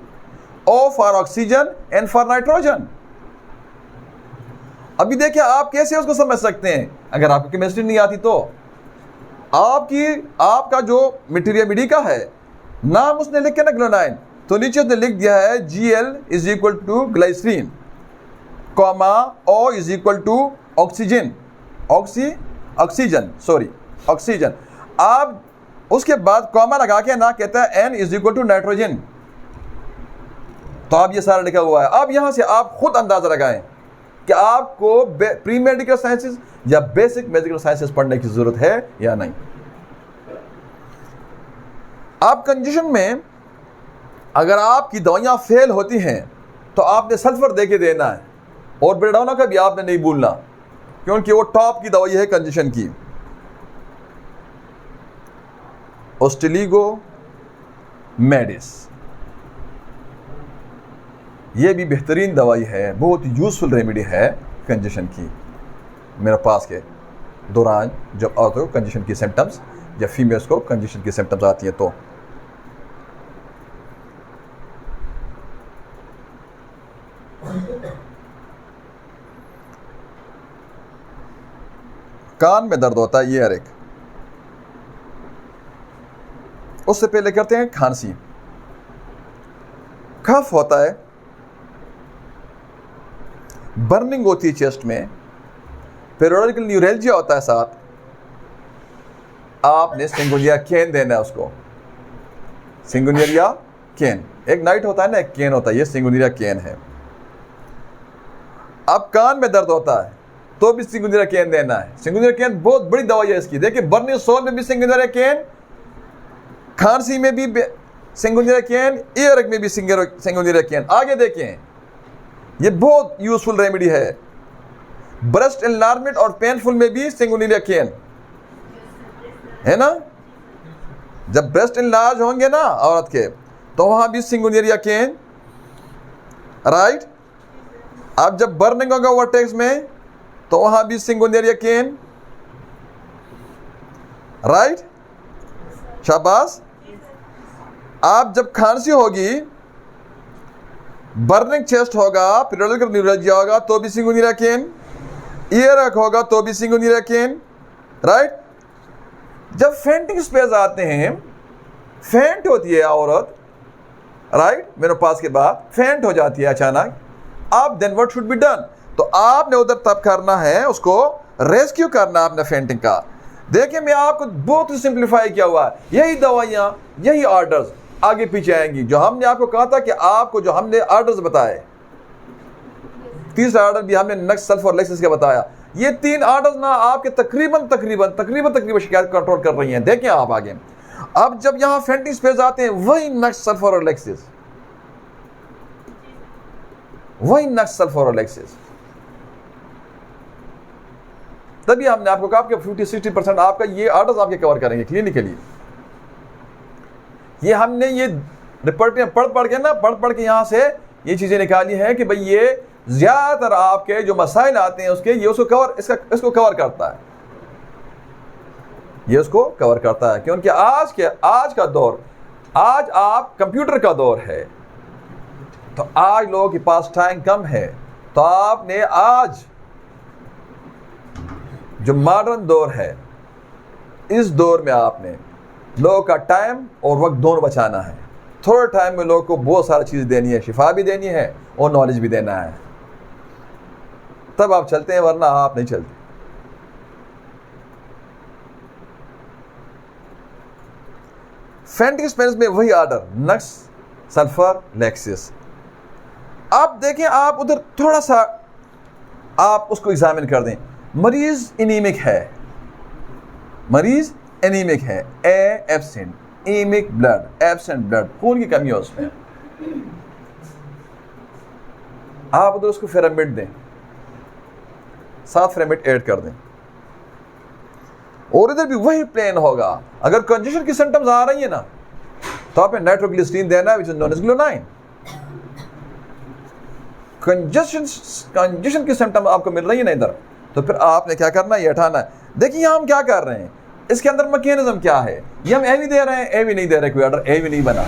[SPEAKER 1] O for oxygen, N for nitrogen. अभी देखिए आप कैसे उसको समझ सकते हैं, अगर आपको केमिस्ट्री नहीं आती तो आपका जो मटेरियल मीडी का है नाम उसने लिख के ना ग्लोनाइन, तो नीचे उसने लिख दिया है Gl is equal to glycerine, comma O is equal to oxygen, oxygen. आप उसके बाद कॉमा लगा के ना कहता है N is equal to nitrogen. तो आप ये सारा लिखा हुआ है। अब यहां से आप खुद अंदाजा लगाएं कि आपको प्री मेडिकल साइंसेस या बेसिक मेडिकल साइंसेस पढ़ने की जरूरत है या नहीं। आप कंजेशन में अगर आपकी दवाइयां फेल होती हैं तो आपने सल्फर दे के देना है, और बेडाउना का भी आपने नहीं भूलना, क्योंकि वो टॉप की दवाई है कंजेशन की। ओस्टेलिगो मेडिस ये भी बेहतरीन दवाई है, बहुत यूजफुल रेमेडी है कंजेशन की। मेरे पास के दौरान जब औरतों को कंजेशन की सिम्टम्स या फीमेल्स को कंजेशन की सिम्टम्स आती हैं तो कान में दर्द होता है, ये हर एक। उससे पहले करते हैं खांसी, कफ होता है, बर्निंग होती है चेस्ट में, पेरियोडिकल न्यूरेल्जिया होता है साथ। आपने सिंगुनिया केन देना है उसको, सिंगुनिया केन। एक नाइट होता है ना, एक केन होता है, ये सिंगुनिया केन है। अब कान में दर्द होता है तो भी सिंगुनिया केन देना है। सिंगुनिया केन बहुत बड़ी दवाई है इसकी। देखिए बर्निंग सोल में भी सिंगुनिया केन, खांसी में भी सिंगुनिया केन, ईयरक में भी सिंगुनिया केन। आगे देखें, ये बहुत यूजफुल रेमेडी है। ब्रेस्ट एनलार्जमेंट और पेनफुल में भी सिंगुनिया केन है ना। जब ब्रेस्ट एनलार्ज होंगे ना औरत के, तो वहां भी सिंगुनिया केन, राइट। अब जब बर्निंग होगा वर्टेक्स में, तो वहां भी सिंगुनिया केन, राइट, शाबाश। आप जब खांसी होगी, बर्निंग चेस्ट होगा, पेरियोडिकल न्यूरेल्जिया होगा तो भी सिंगुनिया केन, ईयरक होगा तो भी सिंगुनिया केन, राइट। जब फेंटिंग स्पेस आते हैं, फेंट होती है औरत, राइट, मेनोपॉज के बाद फेंट हो जाती है अचानक, आप then what should be done? तो आपने उधर तब करना है, उसको रेस्क्यू करना आपने फेंटिंग का। देखिए मैं आपको बहुत ही सिंप्लीफाई किया हुआ है। यही दवाइयां, यही ऑर्डर्स आगे पीछे आएंगी जो हमने आपको कहा था कि आपको जो हमने ऑर्डर्स बताए। तीसरा ऑर्डर भी हमने नक्स सल्फर लेक्सिस का बताया। ये 3 ऑर्डर्स ना आपके तकरीबन शिकायत कंट्रोल कर रही हैं। देखें आप आगे। अब जब यहां फेंटिंग स्पेस आते हैं, वही नक्स सल्फर और लेक्सिस, तभी हमने आपको कहा कि 50-60% आपका ये ऑर्डर्स आपके कवर करेंगे क्लिनिकली। ये हमने ये रिपोर्टें पढ़ के यहाँ से ये चीज़ें निकाली हैं कि भाई ये ज़्यादातर आपके जो मसाइल आते हैं उसके, ये इसको कवर करता है, ये उसको कवर करता है। क्योंकि आज का दौर, आज आप कंप्यूटर का दौर है, तो आज लोगों के पास टाइम कम है, तो आपने आज जो मॉडर्न दौर है इस दौर में आपने लोगों का टाइम और वक्त दोनों बचाना है। थोड़े टाइम में लोगों को बहुत सारी चीज़ देनी है, शिफा भी देनी है और नॉलेज भी देना है, तब आप चलते हैं, वरना आप नहीं चलते। फेंटिक स्पेल्स में वही ऑर्डर, नक्स, सल्फर, लेक्सिस। आप देखें, आप उधर थोड़ा सा आप उसको एग्जामिन कर दें। मरीज एनीमिक है, मरीज एनीमिक है, absent, anaemic blood, absent blood, खून की कमी है उसमें। आप उधर उसको फेरामिड दें, 7 फेरामिड ऐड कर दें, और इधर भी वही प्लान होगा। अगर कंजेशन की सिम्टम्स आ रही है ना, तो आपने नाइट्रोग्लिसरीन देना है, which is known as glonoine. Congestion की सिम्टम आपको मिल रही है ना इधर, तो फिर आपने क्या करना है, ये हटाना है। देखिए हम क्या कर रहे हैं, इसके अंदर मैकेनिज्म क्या है। ये हम ए भी दे रहे हैं, ए भी नहीं दे रहे, कोई ऑर्डर ए भी नहीं बना।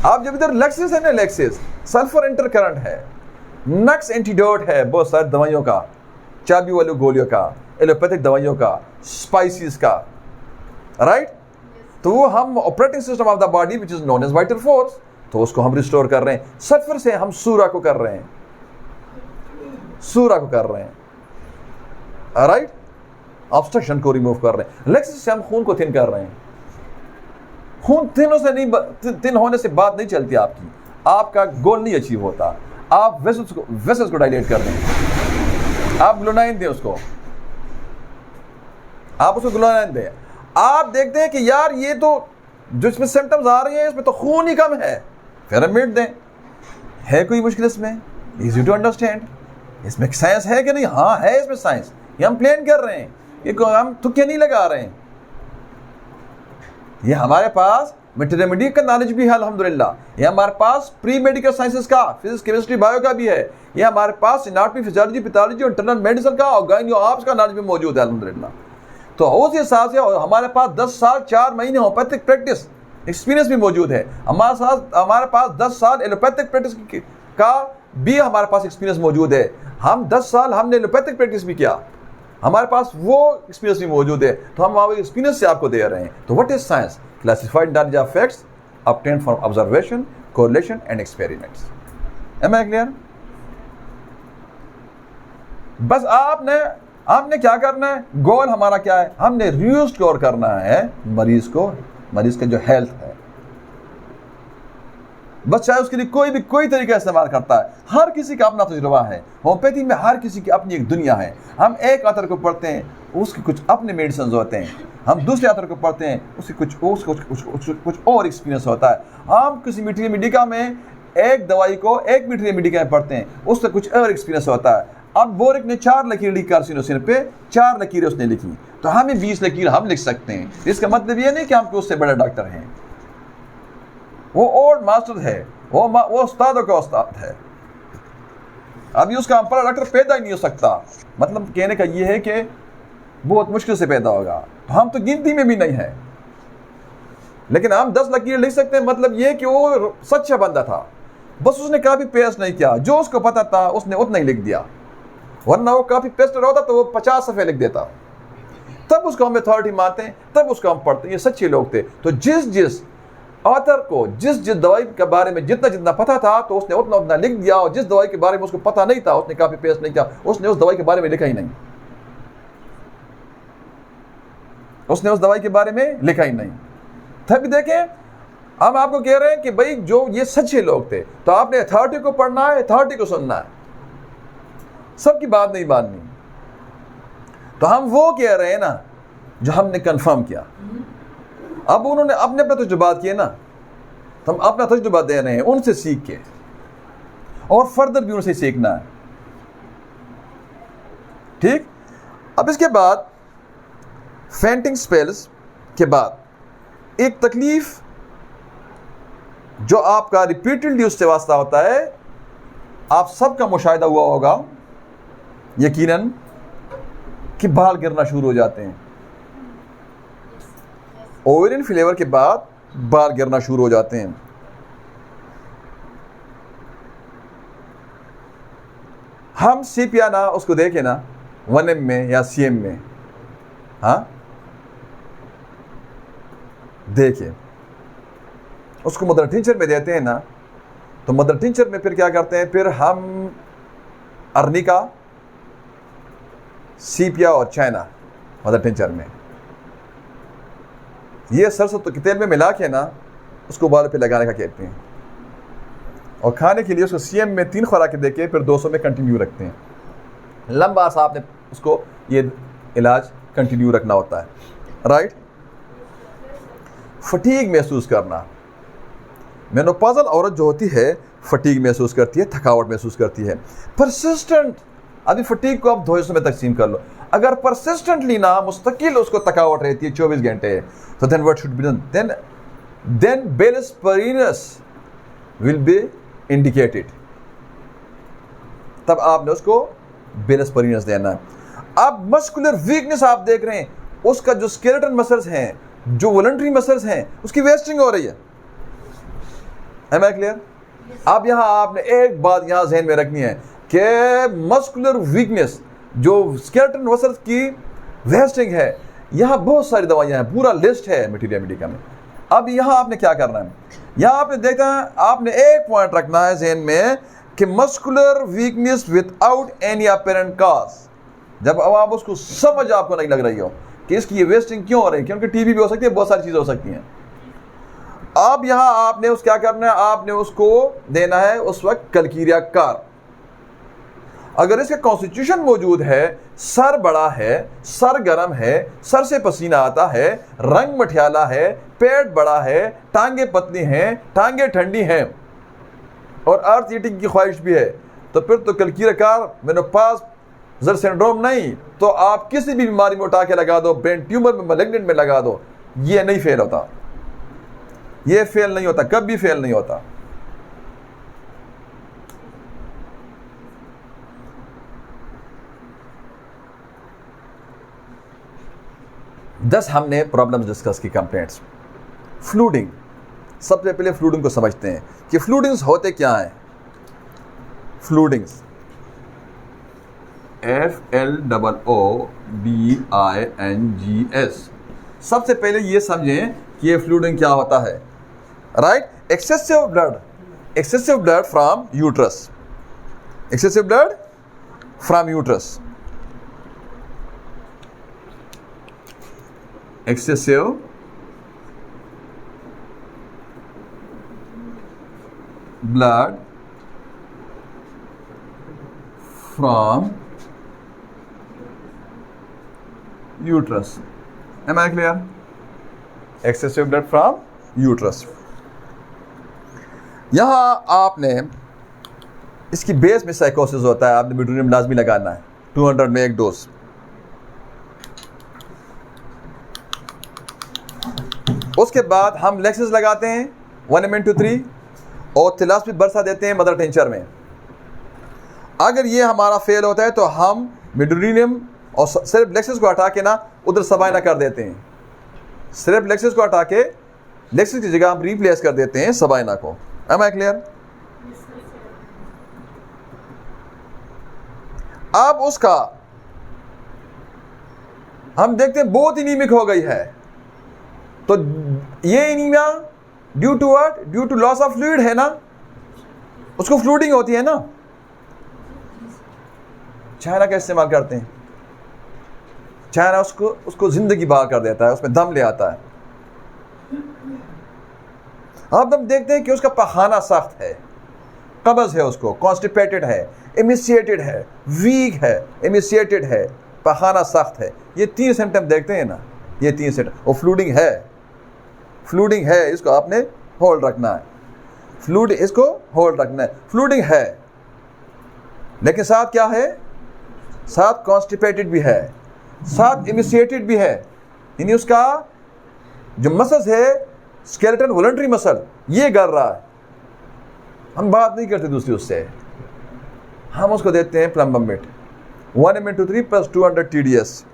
[SPEAKER 1] आप जब इधर लेक्सिस है ना, लेक्सिस सल्फर इंटर करंट है, नक्स एंटीडोट है बहुत सारी दवाइयों का, चाबी वाली गोलियों का, एलोपैथिक दवाइयों का, स्पाइसेस का, राइट। तो हम operating system of the body which is known as vital force, तो उसको हम रिस्टोर कर रहे हैं। सल्फर से हम सूरा को कर रहे हैं, सूरा को कर रहे हैं, राइट, ऑब्स्ट्रक्शन को रिमूव कर रहे हैं। लेक्सिस से हम खून को थिन कर रहे हैं। खून थिन होने से बात नहीं चलती आपकी, आपका गोल नहीं अचीव होता। आप वेसल्स को डायलेट कर दें, आप ग्लोनाइन दें उसको, आप उसको ग्लोनाइन दें। आप देखते हैं कि यार ये तो जो इसमें सिम्टम्स आ रही हैं इसमें तो खून ही कम है, फेरामिड दें। है कोई मुश्किल इसमें? Easy to understand. इसमें साइंस है कि नहीं? हाँ है इसमें साइंस, ये हम प्लान कर रहे हैं, ये हम तुक्के नहीं लगा रहे हैं। ये हमारे पास वेटरनरी का नॉलेज भी है अल्हम्दुलिल्लाह। ये हमारे पास प्री मेडिकल साइंसेस का, फिजिक्स, केमिस्ट्री, बायो का भी है। ये हमारे पास एनाटॉमी, फिजियोलॉजी, पैथोलॉजी और इंटरनल मेडिसिन का और गायनो ऑप्स का नॉलेज भी मौजूद है अल्हम्दुलिल्लाह। तो उस हिसाब से हमारे पास 10 साल 4 महीने होम्योपैथिक प्रैक्टिस एक्सपीरियंस भी मौजूद है। हमारे पास 10 साल एलोपैथिक प्रैक्टिस का भी हमारे पास एक्सपीरियंस मौजूद है। हम 10 साल हमने एलोपैथिक प्रैक्टिस भी किया, हमारे पास वो एक्सपीरियंस भी मौजूद है। तो हम हमारे एक्सपीरियंस से आपको दे रहे हैं। तो what is science? Classified knowledge of facts obtained from observation, correlation and experiments. Am I clear? बस आपने क्या करना है, गोल हमारा क्या है, हमने रिस्टोर करना है मरीज को, मरीज का जो हेल्थ है। बस चाहे उसके लिए कोई तरीका इस्तेमाल करता है, हर किसी का अपना तजुर्बा है। होम्योपैथी में हर किसी की अपनी एक दुनिया है। हम एक ऑथर को पढ़ते हैं, उसके कुछ अपने मेडिसिन होते हैं। हम दूसरे ऑथर को पढ़ते हैं, उसके कुछ और एक्सपीरियंस होता है। हम किसी मीठरी मेडिका में एक दवाई को एक मीठरी मेडिका में पढ़ते हैं, उसका कुछ और एक्सपीरियंस होता है। अब बोरिक ने 4 लकीर लिखी कार्सिनोसिन पे, 4 लकीरें उसने लिखी, तो हमें 20 लकीर हम लिख सकते हैं। इसका मतलब ये नहीं कि हम उससे बड़े डॉक्टर हैं। वो ओल्ड मास्टर है, वो उस्तादों का उस्ताद है। अभी उसका हम बड़ा डॉक्टर पैदा ही नहीं हो सकता। मतलब कहने का ये है कि बहुत मुश्किल से पैदा होगा। तो हम तो गिनती में भी नहीं है, लेकिन हम 10 लकीर लिख सकते हैं। मतलब ये कि वो सच्चा बंदा था, बस उसने कॉपी पेस्ट नहीं किया। जो उसको पता था उसने उतना ही लिख दिया, वरना वो कॉपी पेस्टर होता तो वो 50 सफ़े लिख देता। तब उसको हम अथॉरिटी मानते हैं, तब उसको हम पढ़ते हैं। ये सच्चे लोग थे। तो जिस ऑथर को जिस दवाई के बारे में जितना पता था, तो उसने उतना लिख दिया। और जिस दवाई के बारे में उसको पता नहीं था, उसने कॉपी पेस्ट नहीं किया, उसने उस दवाई के बारे में लिखा ही नहीं। उसने उस दवाई के बारे में लिखा ही नहीं। तभी देखें, हम आपको कह रहे हैं कि भाई जो ये सच्चे लोग थे, तो आपने अथॉरिटी को पढ़ना है, अथॉरिटी को सुनना है, सबकी बात नहीं माननी। तो हम वो कह रहे हैं ना जो हमने कंफर्म किया। अब उन्होंने अपने तजुर्बात किए ना, तो हम अपना तजुर्बा दे रहे हैं उनसे सीख के, और फर्दर भी उनसे सीखना है। ठीक। अब इसके बाद फेंटिंग स्पेल्स के बाद एक तकलीफ जो आपका रिपीटेडली उससे वास्ता होता है, आप सबका मुशाहिदा हुआ होगा यकीनन, कि बाल गिरना शुरू हो जाते हैं। ओवेरियन फ्लेवर के बाद बाल गिरना शुरू हो जाते हैं। हम सिप या ना उसको देखें ना 1M में या CM में, हाँ, देखिए उसको मदर टिंचर में देते हैं ना, तो मदर टिंचर में फिर क्या करते हैं, फिर हम अर्निका, सीपिया और चाइना मदर टिंचर में, ये सरसों के तेल में मिला के ना उसको बालों पे लगाने का कहते हैं, और खाने के लिए उसको सीएम में 3 खुराकें देके फिर 200 में कंटिन्यू रखते हैं। लंबा सा आपने उसको ये इलाज कंटिन्यू रखना होता है, राइट। फटीग महसूस करना, मेनोपॉज़ल औरत जो होती है फटीग महसूस करती है, थकावट महसूस करती है। परसिस्टेंट, अभी फटीग को आप 2 हिस्सों में तकसीम कर लो। अगर परसिस्टेंटली ना मुस्तकिल उसको थकावट रहती है 24 घंटे, तो then what should be done, then bellis perennis will be indicated, तब आपने उसको बेलिस पेरिनस देना है। अब मस्कुलर वीकनेस आप देख रहे हैं, उसका जो स्केलेटन मसल्स हैं, जो वॉलंटरी मसल्स हैं, उसकी वेस्टिंग हो रही है। Am I clear? अब यहां आपने एक बात यहां ज़हन में रखनी है कि मस्कुलर वीकनेस, जो स्केलेटन मसल्स की वेस्टिंग है, यहां बहुत सारी दवाइयां हैं, पूरा लिस्ट है मटीरियल मेडिका में। अब यहां आपने क्या करना है, यहां आपने देखना है, आपने एक पॉइंट रखना है ज़हन में कि muscular weakness without any apparent cause. जब अब आप उसको समझ आपको नहीं लग रही हो कि इसकी ये वेस्टिंग क्यों हो रही है, क्योंकि टीबी भी हो सकती है, बहुत सारी चीज़ें हो सकती हैं। अब यहां आपने उस क्या करना है, आपने उसको देना है उस वक्त कलकीरिया कार। अगर इसका कॉन्स्टिट्यूशन मौजूद है, सर बड़ा है, सर गर्म है, सर से पसीना आता है, रंग मठियाला है, पेट बड़ा है, टांगे पतली हैं, टांगे ठंडी हैं और अर्थ ईटिंग की ख्वाहिश भी है, तो फिर तो कलकीरिया कार मेनोपॉज़ सिंड्रोम नहीं, तो आप किसी भी बीमारी में उठा के लगा दो, ब्रेन ट्यूमर में, मैलिग्नेंट में लगा दो, ये नहीं फेल होता, ये फेल नहीं होता, कभी फेल नहीं होता। दस हमने प्रॉब्लम्स डिस्कस की, कंप्लेंट्स। फ्लूडिंग, सबसे पहले फ्लूडिंग को समझते हैं कि फ्लूडिंग्स होते क्या हैं। फ्लूडिंग्स FLOODINGS, सबसे पहले ये समझें कि ये फ्लूडिंग क्या होता है, right. Excessive blood from uterus, excessive blood from uterus, excessive blood from uterus. Am I clear? Excessive blood from uterus. यहां आपने इसकी बेस में साइकोसिस होता है, आपने मेडोनियम लाजमी लगाना है, 200 में एक डोज। उसके बाद हम लेक्सिस लगाते हैं 1 mn/3 और थिलास्पी बरसा देते हैं मदर टिंचर में। अगर ये हमारा फेल होता है तो हम मेडोनियम और सिर्फ लेक्सिस को हटा के ना उधर सबाइना कर देते हैं, सिर्फ लेक्सिस को हटा के लेक्सिस की जगह हम रिप्लेस कर देते हैं सबाइना को। Am I clear? अब उसका हम देखते हैं बहुत एनीमिक हो गई है, तो ये anaemia due to what? Due to loss of fluid है ना, उसको फ्लूडिंग होती है ना। चाइना का इस्तेमाल करते हैं, चाइना उसको जिंदगी बहा कर देता है, उसमें दम ले आता है। अब हम देखते हैं कि उसका पखाना सख्त है, कब्ज है, उसको कॉन्स्टिपेटेड है, एमिसिएटेड है, वीक है, एमिसिएटेड है, पखाना सख्त है। ये 3 सिम्टम देखते हैं ना, ये 3 सिम्टम, वो फ्लूडिंग है, फ्लूडिंग है, इसको आपने होल्ड रखना है, फ्लूड इसको होल्ड रखना है, फ्लूडिंग है। लेकिन साथ क्या है? साथ कॉन्स्टिपेटेड भी है, साथ एमिसिएटेड भी है, यानी उसका जो मसल्स है स्केलेटन वॉलंटरी मसल ये गर रहा है। हम बात नहीं करते दूसरी उससे, हम उसको देते हैं प्लम्बमिट 1 mn/3 + 200 TDS।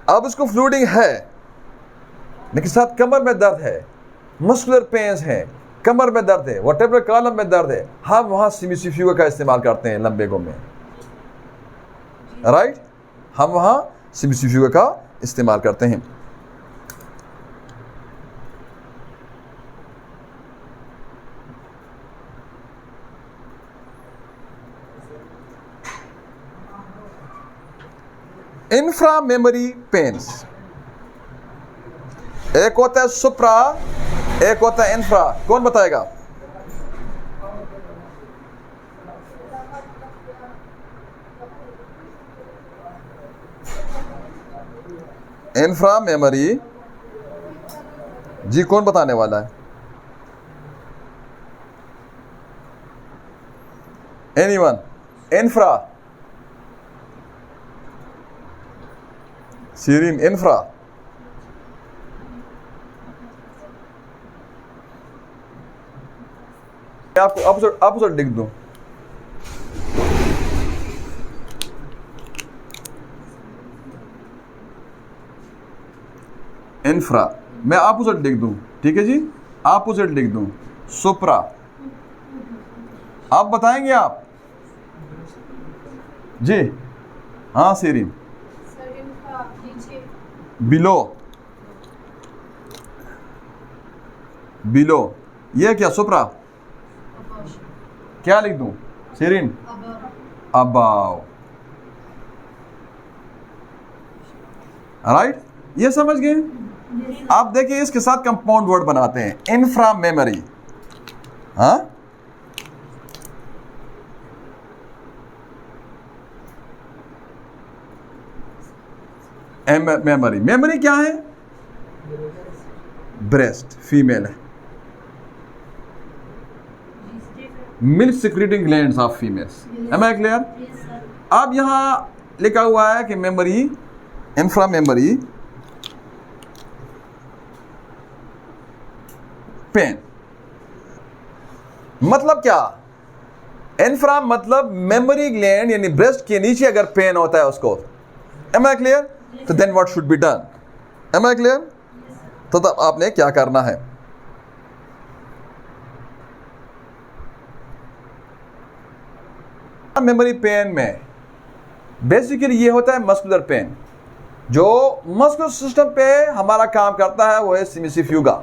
[SPEAKER 1] अब उसको फ्लूडिंग है, लेकिन साथ कमर में दर्द है, मस्कुलर पेन्स हैं, कमर में दर्द है, वर्टेब्रल कॉलम में दर्द है, हम वहाँ सिमिसिफ्यूगा का इस्तेमाल करते हैं लंबेगो में, राइट। हम वहाँ सिम्प्लिसिटी फ्यूगा का इस्तेमाल करते हैं। इंफ्रा मेमोरी पेन्स, एक होता है सुप्रा, एक होता है इंफ्रा। कौन बताएगा? इंफ्रा मेमोरी जी, कौन बताने वाला है? एनीवन? इंफ्रा, सीरीन, इंफ्रा। मैं आपको अपोजिट लिख दूं। इंफ्रा, मैं अपोजिट लिख दूं, ठीक है जी, अपोजिट लिख दूं, सुप्रा। आप बताएंगे आप जी? हाँ सीरीन। बिलो, बिलो, ये क्या? सुप्रा। क्या लिख दूं सीरीन? अबाव। राइट, ये समझ गए? आप देखिए इसके साथ कंपाउंड वर्ड बनाते हैं, इंफ्रा मेमोरी। हाँ, मेमोरी, मेमोरी क्या है? ब्रेस्ट, फीमेल है। Milk secreting glands of females. Am I clear? अब यहां लिखा हुआ है कि मेमोरी, इंफ्रा मेमोरी पेन, मतलब क्या? इंफ्रा मतलब मेमोरी ग्लैंड, यानी ब्रेस्ट के नीचे अगर पेन होता है उसको। Am I clear? तो then what should be done? Am I clear? तो तब आपने क्या करना है? मेमोरी पेन में बेसिकली ये होता है मस्कुलर पेन। जो मस्कुलर सिस्टम पे हमारा काम करता है वो है सिम्प्लिसिटी फ्यूगा,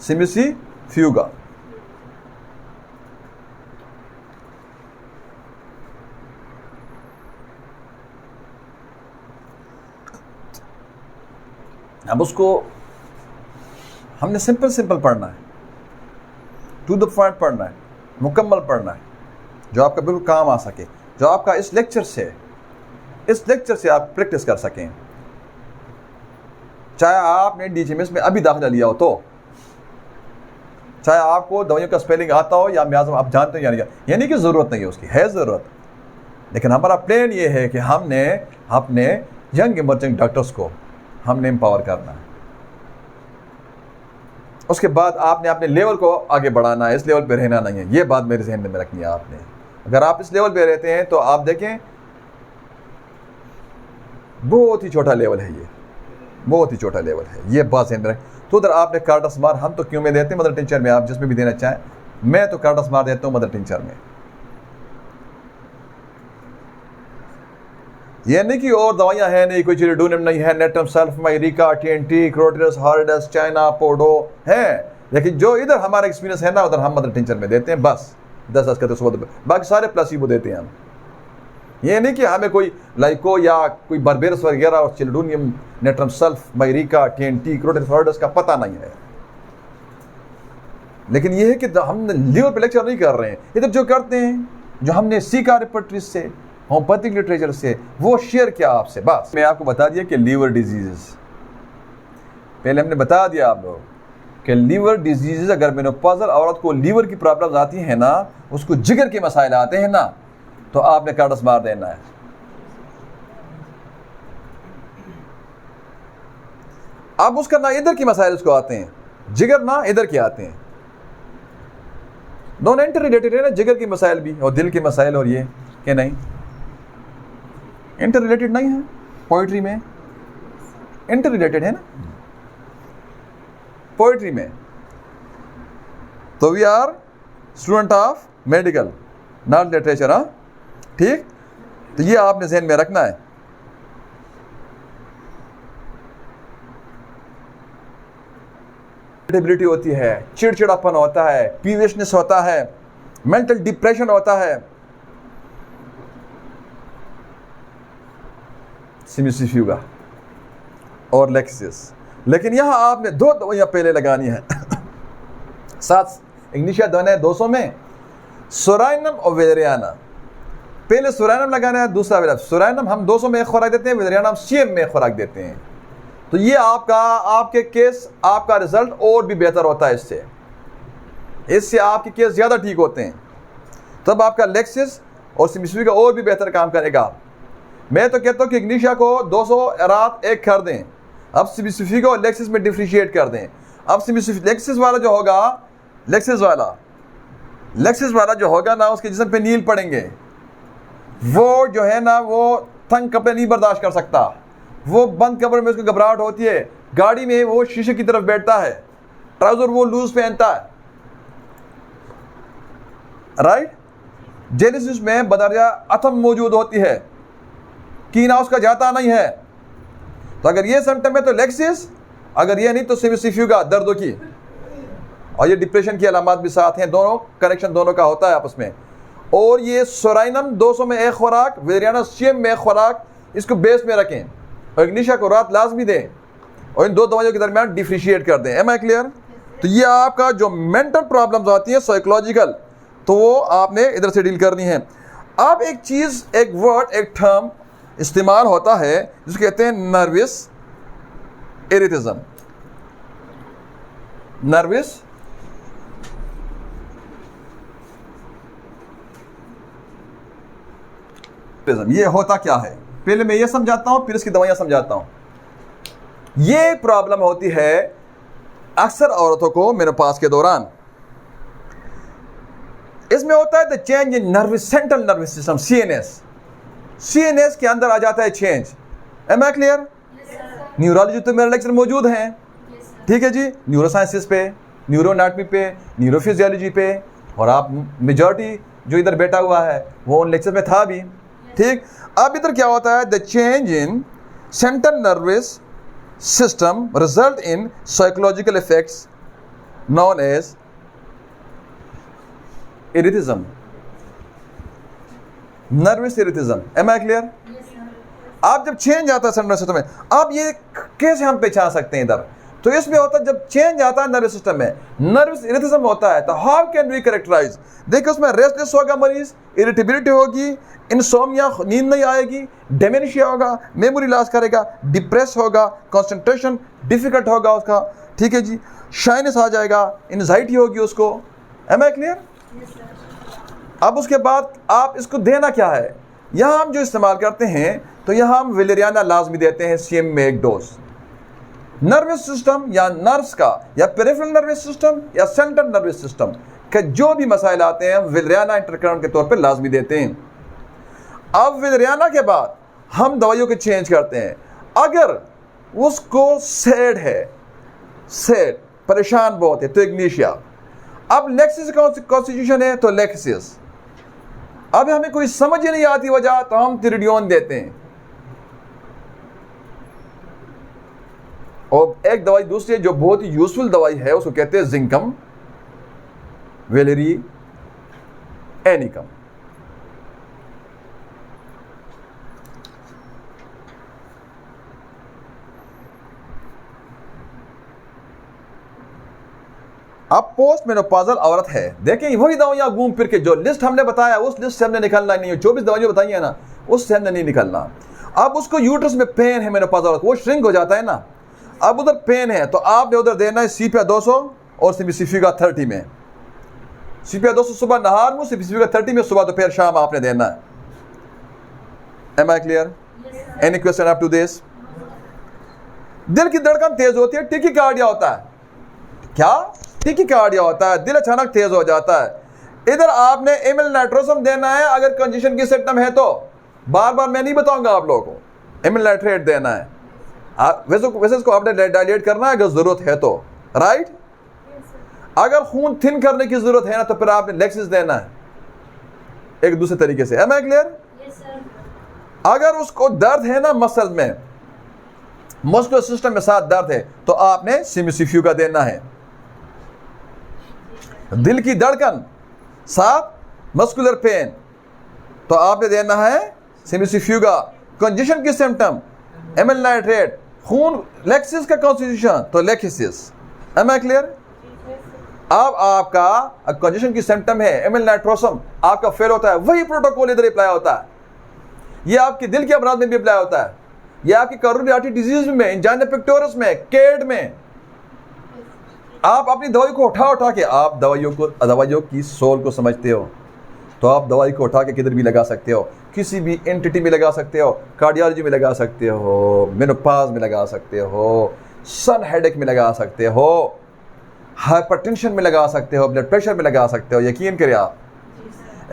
[SPEAKER 1] सिम्प्लिसिटी फ्यूगा। अब उसको हमने सिंपल पढ़ना है, टू द पॉइंट पढ़ना है, मुकम्मल पढ़ना है, जो आपका बिल्कुल काम आ सके, जो आपका इस लेक्चर से आप प्रैक्टिस कर सकें। चाहे आपने DHMS में अभी दाखिला लिया हो, तो चाहे आपको दवाइयों का स्पेलिंग आता हो या म्याज़म आप जानते हो या नहीं, यानी कि ज़रूरत नहीं है उसकी, है ज़रूरत। लेकिन हमारा प्लान ये है कि हमने अपने यंग इमर्जिंग डॉक्टर्स को हमने एम्पावर करना है। उसके बाद आपने अपने लेवल को आगे बढ़ाना है, इस लेवल पे रहना नहीं है। ये बात मेरे जहन में रखनी है आपने। अगर आप इस लेवल पे रहते हैं तो आप देखें बहुत ही छोटा लेवल है, ये बहुत ही छोटा लेवल है, ये बात जहन में रखें। तो उधर आपने कार्डस मार, हम तो क्यों में देते हैं मदर टिंचर में, आप जिसमें भी देना चाहें, मैं तो कार्डस मार देता हूँ मदर टिंचर में। ये नहीं कि और दवाइयां हैं नहीं, कोई चिलिडोनियम नहीं है, नेटम सल्फ, माइरिका, TNT, क्रोटिरस, हॉरिडस, चाइना, पोडो है। लेकिन जो इधर हमारा एक्सपीरियंस है ना, उधर हम मदर टिंचर में देते हैं, बस 10 का 100, बाकी सारे प्लासिबो देते हैं हम। ये नहीं कि हमें कोई लाइको या कोई बारबेरस वगैरह और चिलिडोनियम, नेटम सल्फ, माइरिका, TNT, क्रोटिरस, हॉरिडस का पता नहीं है। लेकिन यह है कि हम लीवर पे लेक्चर नहीं कर रहे हैं, इधर जो करते हैं, जो हमने सीखा रिपर्टरीज से, होम्योपैथिक लिटरेचर से, वो शेयर किया आपसे। बस मैं आपको बता दिया कि लीवर डिजीजेस, पहले हमने बता दिया आप लोग कि लीवर डिजीजेस, अगर मेनोपॉजल औरत को लीवर की प्रॉब्लम्स आती हैं ना, उसको जिगर के मसाइल आते हैं ना, तो आपने कार्डस मार देना है। अब उसका ना इधर की मसाइल उसको आते हैं, जिगर ना इधर के आते हैं, दोनों इंटर रिलेटेड है ना, जिगर की मसाइल भी और दिल के मसाइल, और ये क्या नहीं इंटर रिलेटेड नहीं है? पोइट्री में इंटर रिलेटेड है ना, पोइट्री में। तो we are student of medical, not literature. हाँ ठीक, तो ये आपने ज़हन में रखना है। इरिटेबिलिटी होती है, चिड़चिड़ापन होता है, पीवियसनेस होता है, मेंटल डिप्रेशन होता है। सिमिसिफ्यूगा और लेक्सिस। लेकिन यहां आपने 2 दवाइयां पहले लगानी है साथ इग्निशिया दवाएं 200 में, सोराइनम और वेलेरियाना। पहले सोराइनम लगाना है, दूसरा वेलेरियाना। सोराइनम हम 200 में एक खुराक देते हैं, वेलेरियाना हम सीएम में एक खुराक देते हैं। तो ये आपके केस, आपका रिजल्ट और भी बेहतर होता है इससे आपके केस ज़्यादा ठीक होते हैं। तब आपका लेक्सिस और सिमिसिफ्यूगा और भी बेहतर काम करेगा। मैं तो कहता हूँ कि इग्निशिया को 200 रात एक कर दें, अब सिमिसिफ्यूगा और लेक्सिस में डिफ्रेंशिएट कर दें। अब लेक्सिस वाला जो होगा, लेक्सिस वाला जो होगा ना, उसके जिस्म पे नील पड़ेंगे। वो जो है ना, वो तंग कपड़े नहीं बर्दाश्त कर सकता, वो बंद कपड़े में उसको घबराहट होती है, गाड़ी में वो शीशे की तरफ बैठता है, ट्राउजर वो लूज पहनता है, राइट। जेनेसिस में बदरिया अथम मौजूद होती है, कीना उसका जाता नहीं है। तो अगर ये सिम्टम है तो लेक्सिस, अगर ये नहीं तो सिमिसिफ्यूगा दर्दों की, और ये डिप्रेशन की अलामत भी साथ हैं। दोनों कनेक्शन दोनों का होता है आपस में। और ये सोराइनम 200 में एक खुराक, वेलेरियाना सीएम में एक खुराक, इसको बेस में रखें और इग्निशिया को रात लाजमी दें और इन 2 दवाइयों के दरमियान डिफ्रेंशिएट कर दें। Am I clear? तो ये आपका जो मेंटल प्रॉब्लम्स आती हैं साइकोलॉजिकल, तो वो आपने इधर से डील करनी है। अब एक चीज़, एक वर्ड, एक टर्म इस्तेमाल होता है जिसको कहते हैं नर्वस इरिटिज्म। नर्वस ये होता क्या है, पहले मैं ये समझाता हूं, फिर इसकी दवाइयां समझाता हूं। ये प्रॉब्लम होती है अक्सर औरतों को मेनोपॉज के दौरान। इसमें होता है the change in nervous, central nervous system, CNS के अंदर आ जाता है change. Am I clear? Neurology तो मेरे लेक्चर मौजूद हैं, ठीक है जी, न्यूरोसाइंसिस पे, न्यूरोएनाटमी पे, न्यूरोफिजियोलॉजी पे, और आप मेजॉरिटी जो इधर बैठा हुआ है वो उन लेक्चर में था भी, ठीक। अब इधर क्या होता है, the change in central nervous system result in psychological effects known as erethism, nervous erethism. Am I clear? आप जब चेंज आता है सेंट्रल सिस्टम में, अब ये कैसे हम पहचान सकते हैं इधर, तो इसमें होता है जब चेंज आता है नर्वस सिस्टम में, नर्वस इरिटिज्म होता है, तो हाउ कैन वी कैरेक्टराइज? देखिए उसमें रेस्टलेस होगा मरीज, इरिटेबिलिटी होगी, इंसोम्निया, नींद नहीं आएगी, डेमेंशिया होगा, मेमोरी लॉस करेगा, डिप्रेस होगा, कंसंट्रेशन डिफिकल्ट होगा उसका, ठीक है जी, शाइनेस आ जाएगा, एंजाइटी होगी उसको। Am I clear? अब उसके बाद आप इसको देना क्या है, यहाँ हम जो इस्तेमाल करते हैं, तो यहाँ हम वेलेरियाना लाजमी देते हैं सीएम में एक डोज। नर्वस सिस्टम या नर्व्स का, या पेरिफेरल नर्वस सिस्टम या सेंट्रल नर्वस सिस्टम के जो भी मसाइल आते हैं वेलेरियाना इंटरकरेंट के तौर पे लाजमी देते हैं। अब वेलेरियाना के बाद हम दवाइयों के चेंज करते हैं। अगर उसको सैड है, सैड, परेशान बहुत है, तो इग्निशिया। अब लेक्सिस कॉन्स्टिट्यूशन है तो लेक्सिस। अब हमें कोई समझ ही नहीं आती वजह, तो हम तिरिडियोन देते हैं। और एक दवाई दूसरी जो बहुत ही यूजफुल दवाई है, उसको कहते हैं जिंकम वेलेरी एनिकम। अब पोस्ट मेनोपॉजल औरत है, देखें वही दवाइयां घूम फिर के जो लिस्ट हमने बताया उस लिस्ट से हमने निकलना नहीं है, 24 दवाइयां बताई है ना, उससे हमने नहीं निकलना। अब उसको यूट्रस में पेन है, मेनोपॉज औरत, वो श्रिंक हो जाता है ना, अब उधर पेन है तो आपने उधर देना है सीपिया 200 और सिमिसिफ्यूगा 30 में। सीपिया 200 सुबह नहार में, सिमिसिफ्यूगा 30 में सुबह दोपहर शाम आपने देना है। Am I clear? Any question up to this? दिल की धड़कन तेज होती है, टिकिकार्डिया होता है। क्या? टिकिकार्डिया होता है, दिल अचानक तेज हो जाता है। इधर आपने एमिल नाइट्रोसम देना है अगर कंजेशन की सिम्टम है तो, बार बार मैं नहीं बताऊंगा आप लोगों को। एमिल नाइट्रेट देना है, वैसे इसको आपने डायलेट करना है अगर जरूरत है तो, राइट। अगर खून थिन करने की जरूरत है ना तो फिर आपने लेक्सिस देना है एक दूसरे तरीके से। Am I clear? अगर उसको दर्द है ना मसल में, मस्कुलर सिस्टम में साथ दर्द है, तो आपने सिमिसिफ्यूगा देना है। दिल की धड़कन, साथ मस्कुलर पेन, तो आपने देना है सेमिसिफ्यूगा। कंजेशन की सिम्टम एमिल नाइट्रेट, खून लेक्सिस का कॉन्स्टिट्यूशन तो लेक्सिस। Am I clear? अब आपका कंजेशन की सिम्टम है एमिल नाइट्रोसम, आपका फेल होता है, वही प्रोटोकॉल इधर अप्लाई होता है। ये आपके दिल के अपराध में भी अप्लाई होता है, ये आपकी कोरोनरी आर्टरी डिजीज में, एंजाइना पेक्टोरस में, केड में। आप अपनी दवाई को उठा के, आप दवाइयों की सोल को समझते हो, तो आप दवाई को उठा के किधर भी लगा सकते हो, किसी भी एंटिटी में लगा सकते हो, कार्डियोलॉजी में लगा सकते हो, मेनोपॉज में लगा सकते हो, सन हेडेक में लगा सकते हो, हाइपरटेंशन में लगा सकते हो, ब्लड प्रेशर में लगा सकते हो। यकीन करिए आप,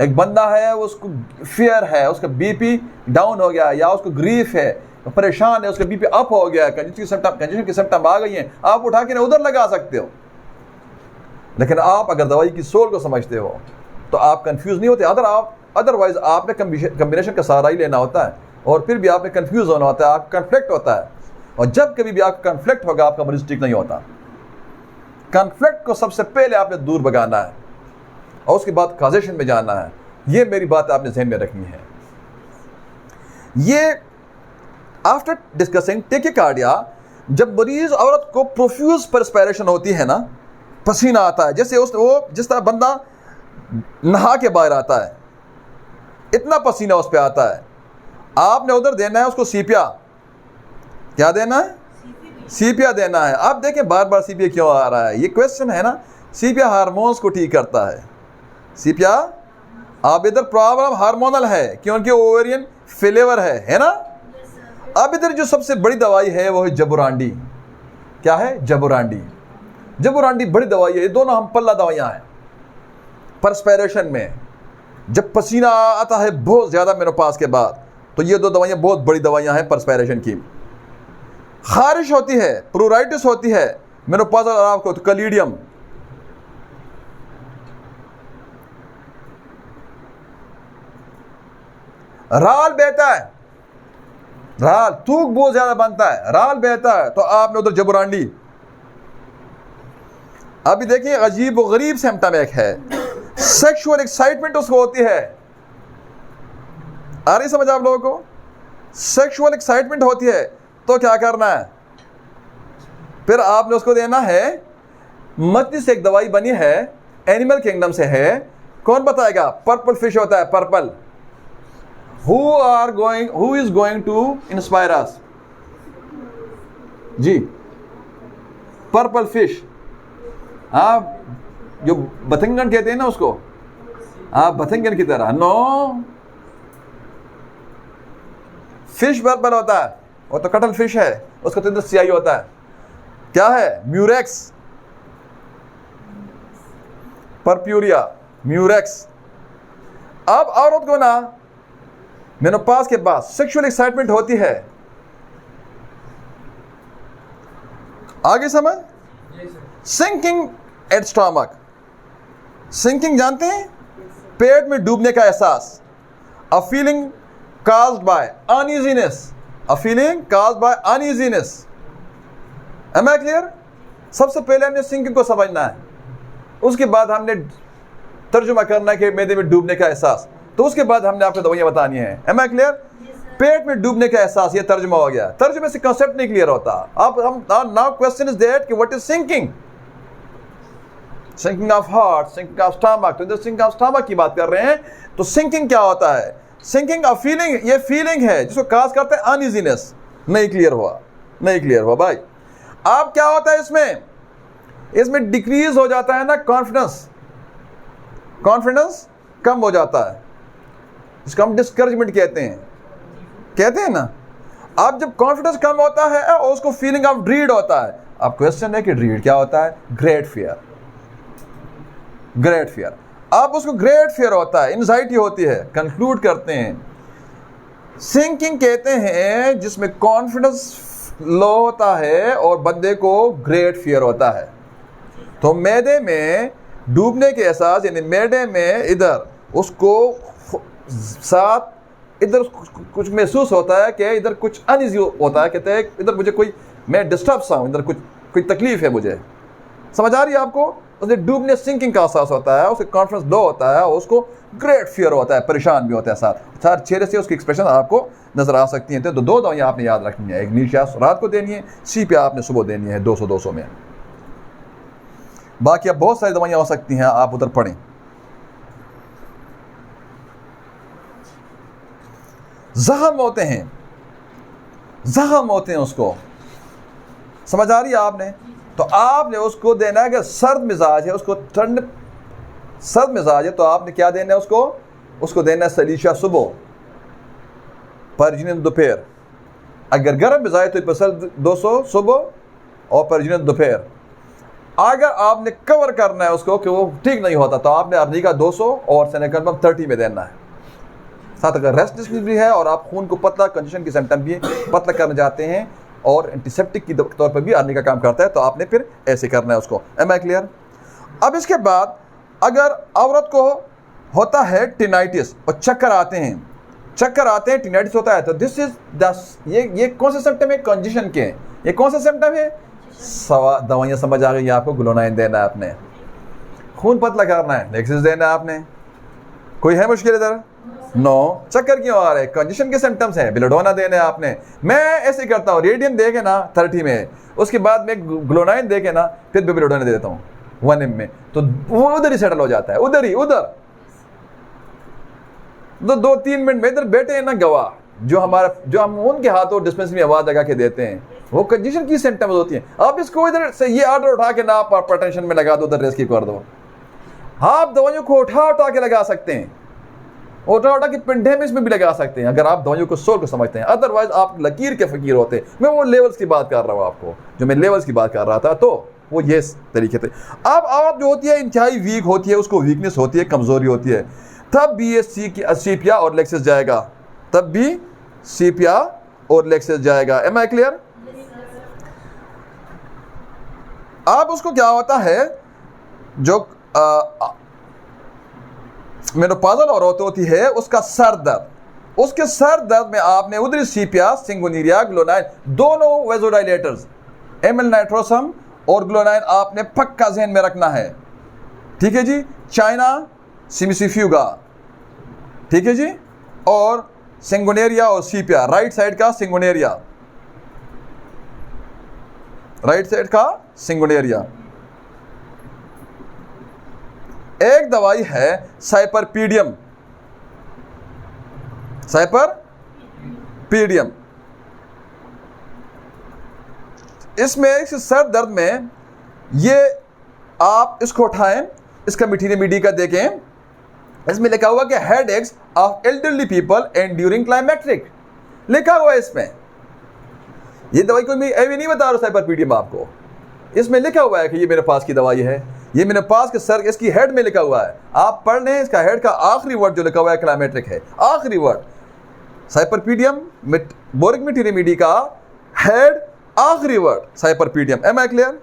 [SPEAKER 1] एक बंदा है उसको फियर है, उसका बीपी डाउन हो गया, या उसको ग्रीफ है, परेशान है, उसका बीपी अप हो गया, कंजेशन की सिम्टम आ गई हैं, आप उठा के उधर लगा सकते हो। लेकिन आप अगर दवाई की सोल को समझते हो तो आप कंफ्यूज नहीं होते। अदरवाइज आपने कम्बिनेशन का सहारा ही लेना होता है, और फिर भी आपने कंफ्यूज होना होता है, आपका कन्फ्लिक्ट होता है। और जब कभी भी आपका कन्फ्लिक्ट होगा, आपका मरीज ठीक नहीं होता। कन्फ्लिक्ट को सबसे पहले आपने दूर भगाना है, और उसके बाद काजेशन में जाना है। ये मेरी बात आपने ज़हन में रखनी है। ये आफ्टर डिस्कसिंग टेकिकार्डिया, जब मरीज औरत को प्रोफ्यूज परस्पिरेशन होती है ना, पसीना आता है, जैसे वो जिस तरह बंदा नहा के बाहर आता है, इतना पसीना उस पर आता है, आपने उधर देना है उसको सीपिया। क्या देना है? सीपिया देना है। आप देखें बार बार सीपिया क्यों आ रहा है, ये क्वेश्चन है ना। सीपिया हार्मोन्स को ठीक करता है। सीपिया, आप इधर प्रॉब्लम हार्मोनल है क्योंकि ओवेरियन फेलेवर है ना। अब इधर जो सबसे बड़ी दवाई है वो है जबुरांडी। क्या है? जबुरांडी। जबुरांडी बड़ी दवाई है। ये दोनों हम पल्ला दवाइयाँ हैं परस्पिरेशन में। जब पसीना आता है बहुत ज़्यादा मेनोपॉज के बाद, तो ये दो दवाइयाँ बहुत बड़ी दवाइयाँ हैं परस्पिरेशन की। खारिश होती है, प्लूराइटिस होती है मेनोपॉज़ल आराम को, तो कलीडियम। राल बहता है, राल थूक बहुत ज्यादा बनता है, राल बहता है, तो आपने उधर जबुरांडी। अभी देखिए अजीब व गरीब सिम्टम एक है, सेक्सुअल एक्साइटमेंट उसको होती है। आ रही समझ आप लोगों को? सेक्सुअल एक्साइटमेंट होती है, तो क्या करना है? फिर आपने उसको देना है, मछली से एक दवाई बनी है, एनिमल किंगडम से है, कौन बताएगा? पर्पल फिश होता है, purple. Who is going to inspire us? जी, पर्पल फिश। आप जो बथिंगन कहते हैं ना उसको, आप बथिंगन की तरह। नो, फिश पर्पल होता है, वो तो कटल फिश है, उसका तो अंदर सियाही होता है। क्या है? Murex, purpurea, Murex. अब औरत को ना मेनोपॉज के बाद सेक्सुअल एक्साइटमेंट होती है। आगे समझ? Sinking eight stomach. सिंकिंग जानते हैं? पेट में डूबने का एहसास। A feeling caused by uneasiness, a feeling caused by uneasiness. Am I clear? सबसे पहले हमने सिंकिंग को समझना है, उसके बाद हमने तर्जुमा करना है कि मैदे में डूबने का एहसास, तो उसके बाद हमने आपको दवाइयाँ बतानी है। Am I clear? पेट में डूबने का एहसास, ये तर्जुमा हो गया। तर्जुमे से कॉन्सेप्ट नहीं क्लियर होता। अब हम नाउ क्वेश्चन इज दैट कि what is sinking? Sinking of heart, sinking of stomach. तो इधर सिंकिंग ऑफ स्टमक की बात कर रहे हैं, तो सिंकिंग क्या होता है? सिंकिंग ऑफ फीलिंग, ये फीलिंग है जिसको काज करते हैं अनइजीनेस। नहीं क्लियर हुआ? नहीं क्लियर हुआ भाई। अब क्या होता है इसमें? इसमें डिक्रीज हो जाता है ना कॉन्फिडेंस, कॉन्फिडेंस कम हो जाता है, इसको हम डिस्करेजमेंट कहते हैं ना। अब जब कॉन्फिडेंस कम होता है और उसको फीलिंग ऑफ ड्रीड होता है। अब क्वेश्चन है कि ड्रीड क्या होता है? Great fear, great fear. अब उसको ग्रेट फियर होता है, एंजाइटी होती है। कंक्लूड करते हैं, सिंकिंग कहते हैं जिसमें कॉन्फिडेंस लो होता है और बंदे को ग्रेट फियर होता है। तो मैदे में डूबने के एहसास, यानी मैदे में इधर उसको साथ इधर कुछ महसूस होता है कि इधर कुछ अनइजी होता है, कहते हैं इधर मुझे कोई, मैं डिस्टर्ब सा हूँ, इधर कुछ कोई तकलीफ है मुझे। समझ आ रही है आपको? उसे डूबने सिंकिंग का एहसास होता है, उसका कॉन्फिडेंस लो होता है, उसको ग्रेट फियर होता है, परेशान भी होता है साथ हर चेहरे से उसकी एक्सप्रेशन आपको नजर आ सकती हैं। तो दो दवाइयाँ आपने याद रखनी है, इग्निशिया रात को देनी है, CPR आपने सुबह देनी है 200-200 में। बाकी अब बहुत सारी दवाइयाँ हो सकती हैं, आप उधर पढ़ें। जख्म होते हैं, जख्म होते हैं, उसको समझ आ रही है आपने? तो आपने उसको देना है कि सर्द मिजाज है, उसको ठंड सर्द मिजाज है, तो आपने क्या देना है उसको देना है सलीशा सुबह, परजीन दोपहर। अगर गर्म मिजाज तो सर्द 200 सुबह और परजीन दोपहर। अगर आपने कवर करना है उसको कि वो ठीक नहीं होता, तो आपने अर्निका 200 और सेनेकलम 30 में देना है। साथ अगर रेस्टलेसनेस भी है और आप खून को पतला, कंजेशन की सिम्टम भी पतला करना चाहते हैं और एंटीसेप्टिक के तौर पर भी आने का काम करता है, तो आपने फिर ऐसे करना है उसको। Am I clear? अब इसके बाद अगर औरत को होता है टिनाइटिस और चक्कर आते हैं, टिनाइटिस होता है, तो दिस इज ये कौन सा सिम्टम है? कंजेशन के। ये कौन सा सिम्टम है? दवाइयाँ समझ आ गई आपको। ग्लोनाइन देना है आपने, खून पतला करना है, लेक्सिस देना है आपने। कोई है मुश्किल इधर? नो। चक्कर क्यों आ रहे हैं? कंजेशन के सिम्टम्स हैं, बिलोडोना देने आपने। मैं ऐसे करता हूँ, रेडियम दे के ना 30 में, उसके बाद में ग्लोनाइन दे के ना फिर बिलोडोना दे देता हूँ 1 में, तो वो उधर ही सेटल हो जाता है, उधर तो 2-3 मिनट में इधर बैठे हैं ना गवाह, जो हम उनके हाथों डिस्पेंसरी में आवाज लगा के देते हैं, वो कंजेशन की सिम्टम्स होती हैं। आप इसको इधर से ये ऑर्डर उठा के ना आप हाइपरटेंशन में लगा दो, उधर रेस्क्यू कर दो। आप दवाइयों को उठा के लगा सकते हैं, उठा के पिंडे में इसमें भी लगा सकते हैं, अगर आप दवाइयों को सोल को समझते हैं। अदरवाइज आप लकीर के फकीर होते हैं। मैं वो लेवल्स की बात कर रहा हूँ आपको, जो मैं लेवल्स की बात कर रहा था, तो वो ये तरीके थे। अब आप जो होती है इंतहाई वीक होती है, उसको वीकनेस होती है, कमजोरी होती है, तब भी ये CPR और लेक्सिस जाएगा, तब भी CPR और लेक्सिस जाएगा। Am I clear? अब उसको क्या होता है, जो मेनोपॉज़ल औरत होती है, उसका सर दर्द, उसके सर दर्द में आपने उधर CPR, सिंगोनीरिया, ग्लोनाइन, दोनों वेजोडाइलेटर्स एमिल नाइट्रोसम और ग्लोनाइन आपने पक्का जहन में रखना है। ठीक है जी? चाइना सिमिसिफ्यूगा, ठीक है जी, और सिंगोनेरिया और CPR, राइट साइड का सिंगोनेरिया। एक दवाई है साइपरपीडियम, इसमें इस सर दर्द में ये आप इसको उठाएं, इसका मीठी का देखें, इसमें लिखा हुआ कि headaches of elderly people and during climacteric लिखा हुआ है इसमें। ये दवाई को मैं अभी नहीं बता रहा साइपरपीडियम आपको, इसमें लिखा हुआ है कि ये मेरे पास की दवाई है, ये मेरे पास के सर इसकी हेड में लिखा हुआ है। आप पढ़ लें, इसका हेड का आखिरी वर्ड जो लिखा हुआ है क्लाइमेट्रिक है, आखिरी वर्ड। साइपरपीडियम बोरिक मीठी का हेड आखिरी word cypripedium. Am I clear?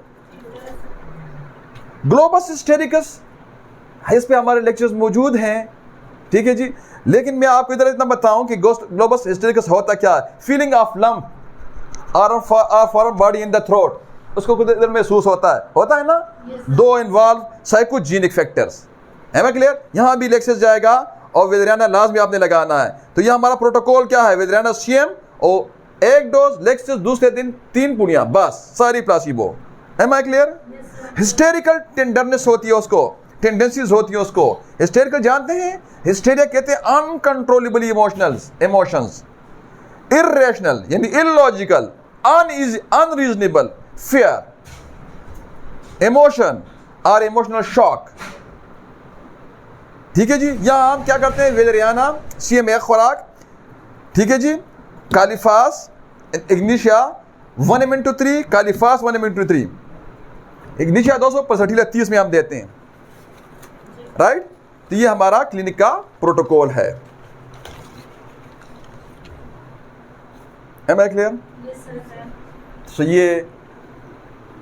[SPEAKER 1] Globus hystericus, इस पे हमारे लेक्चर्स मौजूद हैं, ठीक है जी। लेकिन मैं आपको इधर इतना बताऊं कि ग्लोबस हिस्टेरिकस होता क्या है। फीलिंग ऑफ लम्प और foreign body in the throat, उसको कुछ इधर महसूस होता है ना। दो इन्वॉल्व साइकोजेनिक फैक्टर्स। है मैं क्लियर? यहाँ भी लेक्चर्स जाएगा और वेदरियाना लाजमी आपने लगाना है। तो ये हमारा प्रोटोकॉल क्या है? वेदरियाना CM और 1 डोज लेक्चर्स, दूसरे दिन 3 पुड़ियाँ, बस सारी placebo. Am I clear? Hysterical tenderness होती है, उसको टेंडेंसीज होती है उसको। हिस्टेरिकल जानते हैं? हिस्टेरिया कहते हैं अनकंट्रोलेबल इमोशंस, इर्रेशनल यानी इलॉजिकल, अनरीजनेबल fear, emotion और इमोशनल शॉक। ठीक है जी। यहां हम क्या करते हैं? वेलेरियाना CM एक खुराक, ठीक है जी, कालीफास इग्निशिया 1 mg/3, कालीफास 1 mg/3, इग्निशिया 200 परसेंटीला 30 में हम देते हैं, राइट। तो ये हमारा क्लिनिक का प्रोटोकॉल है। Am I clear? तो ये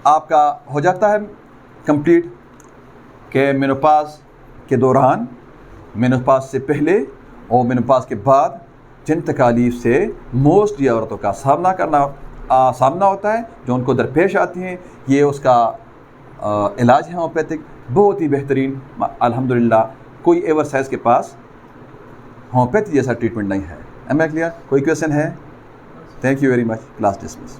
[SPEAKER 1] आपका हो जाता है कंप्लीट के मेनोपाज के दौरान, मेनोपाज से पहले और मेनोपाज के बाद जिन तकालीफ से मोस्टली औरतों का सामना होता है, जो उनको दरपेश आती हैं, ये उसका इलाज है होम्योपैथिक। बहुत ही बेहतरीन अल्हम्दुलिल्लाह। कोई एवरसाइज के पास होम्योपैथी जैसा ट्रीटमेंट नहीं है। Am I clear? कोई क्वेश्चन है? Thank you very much. Class dismiss.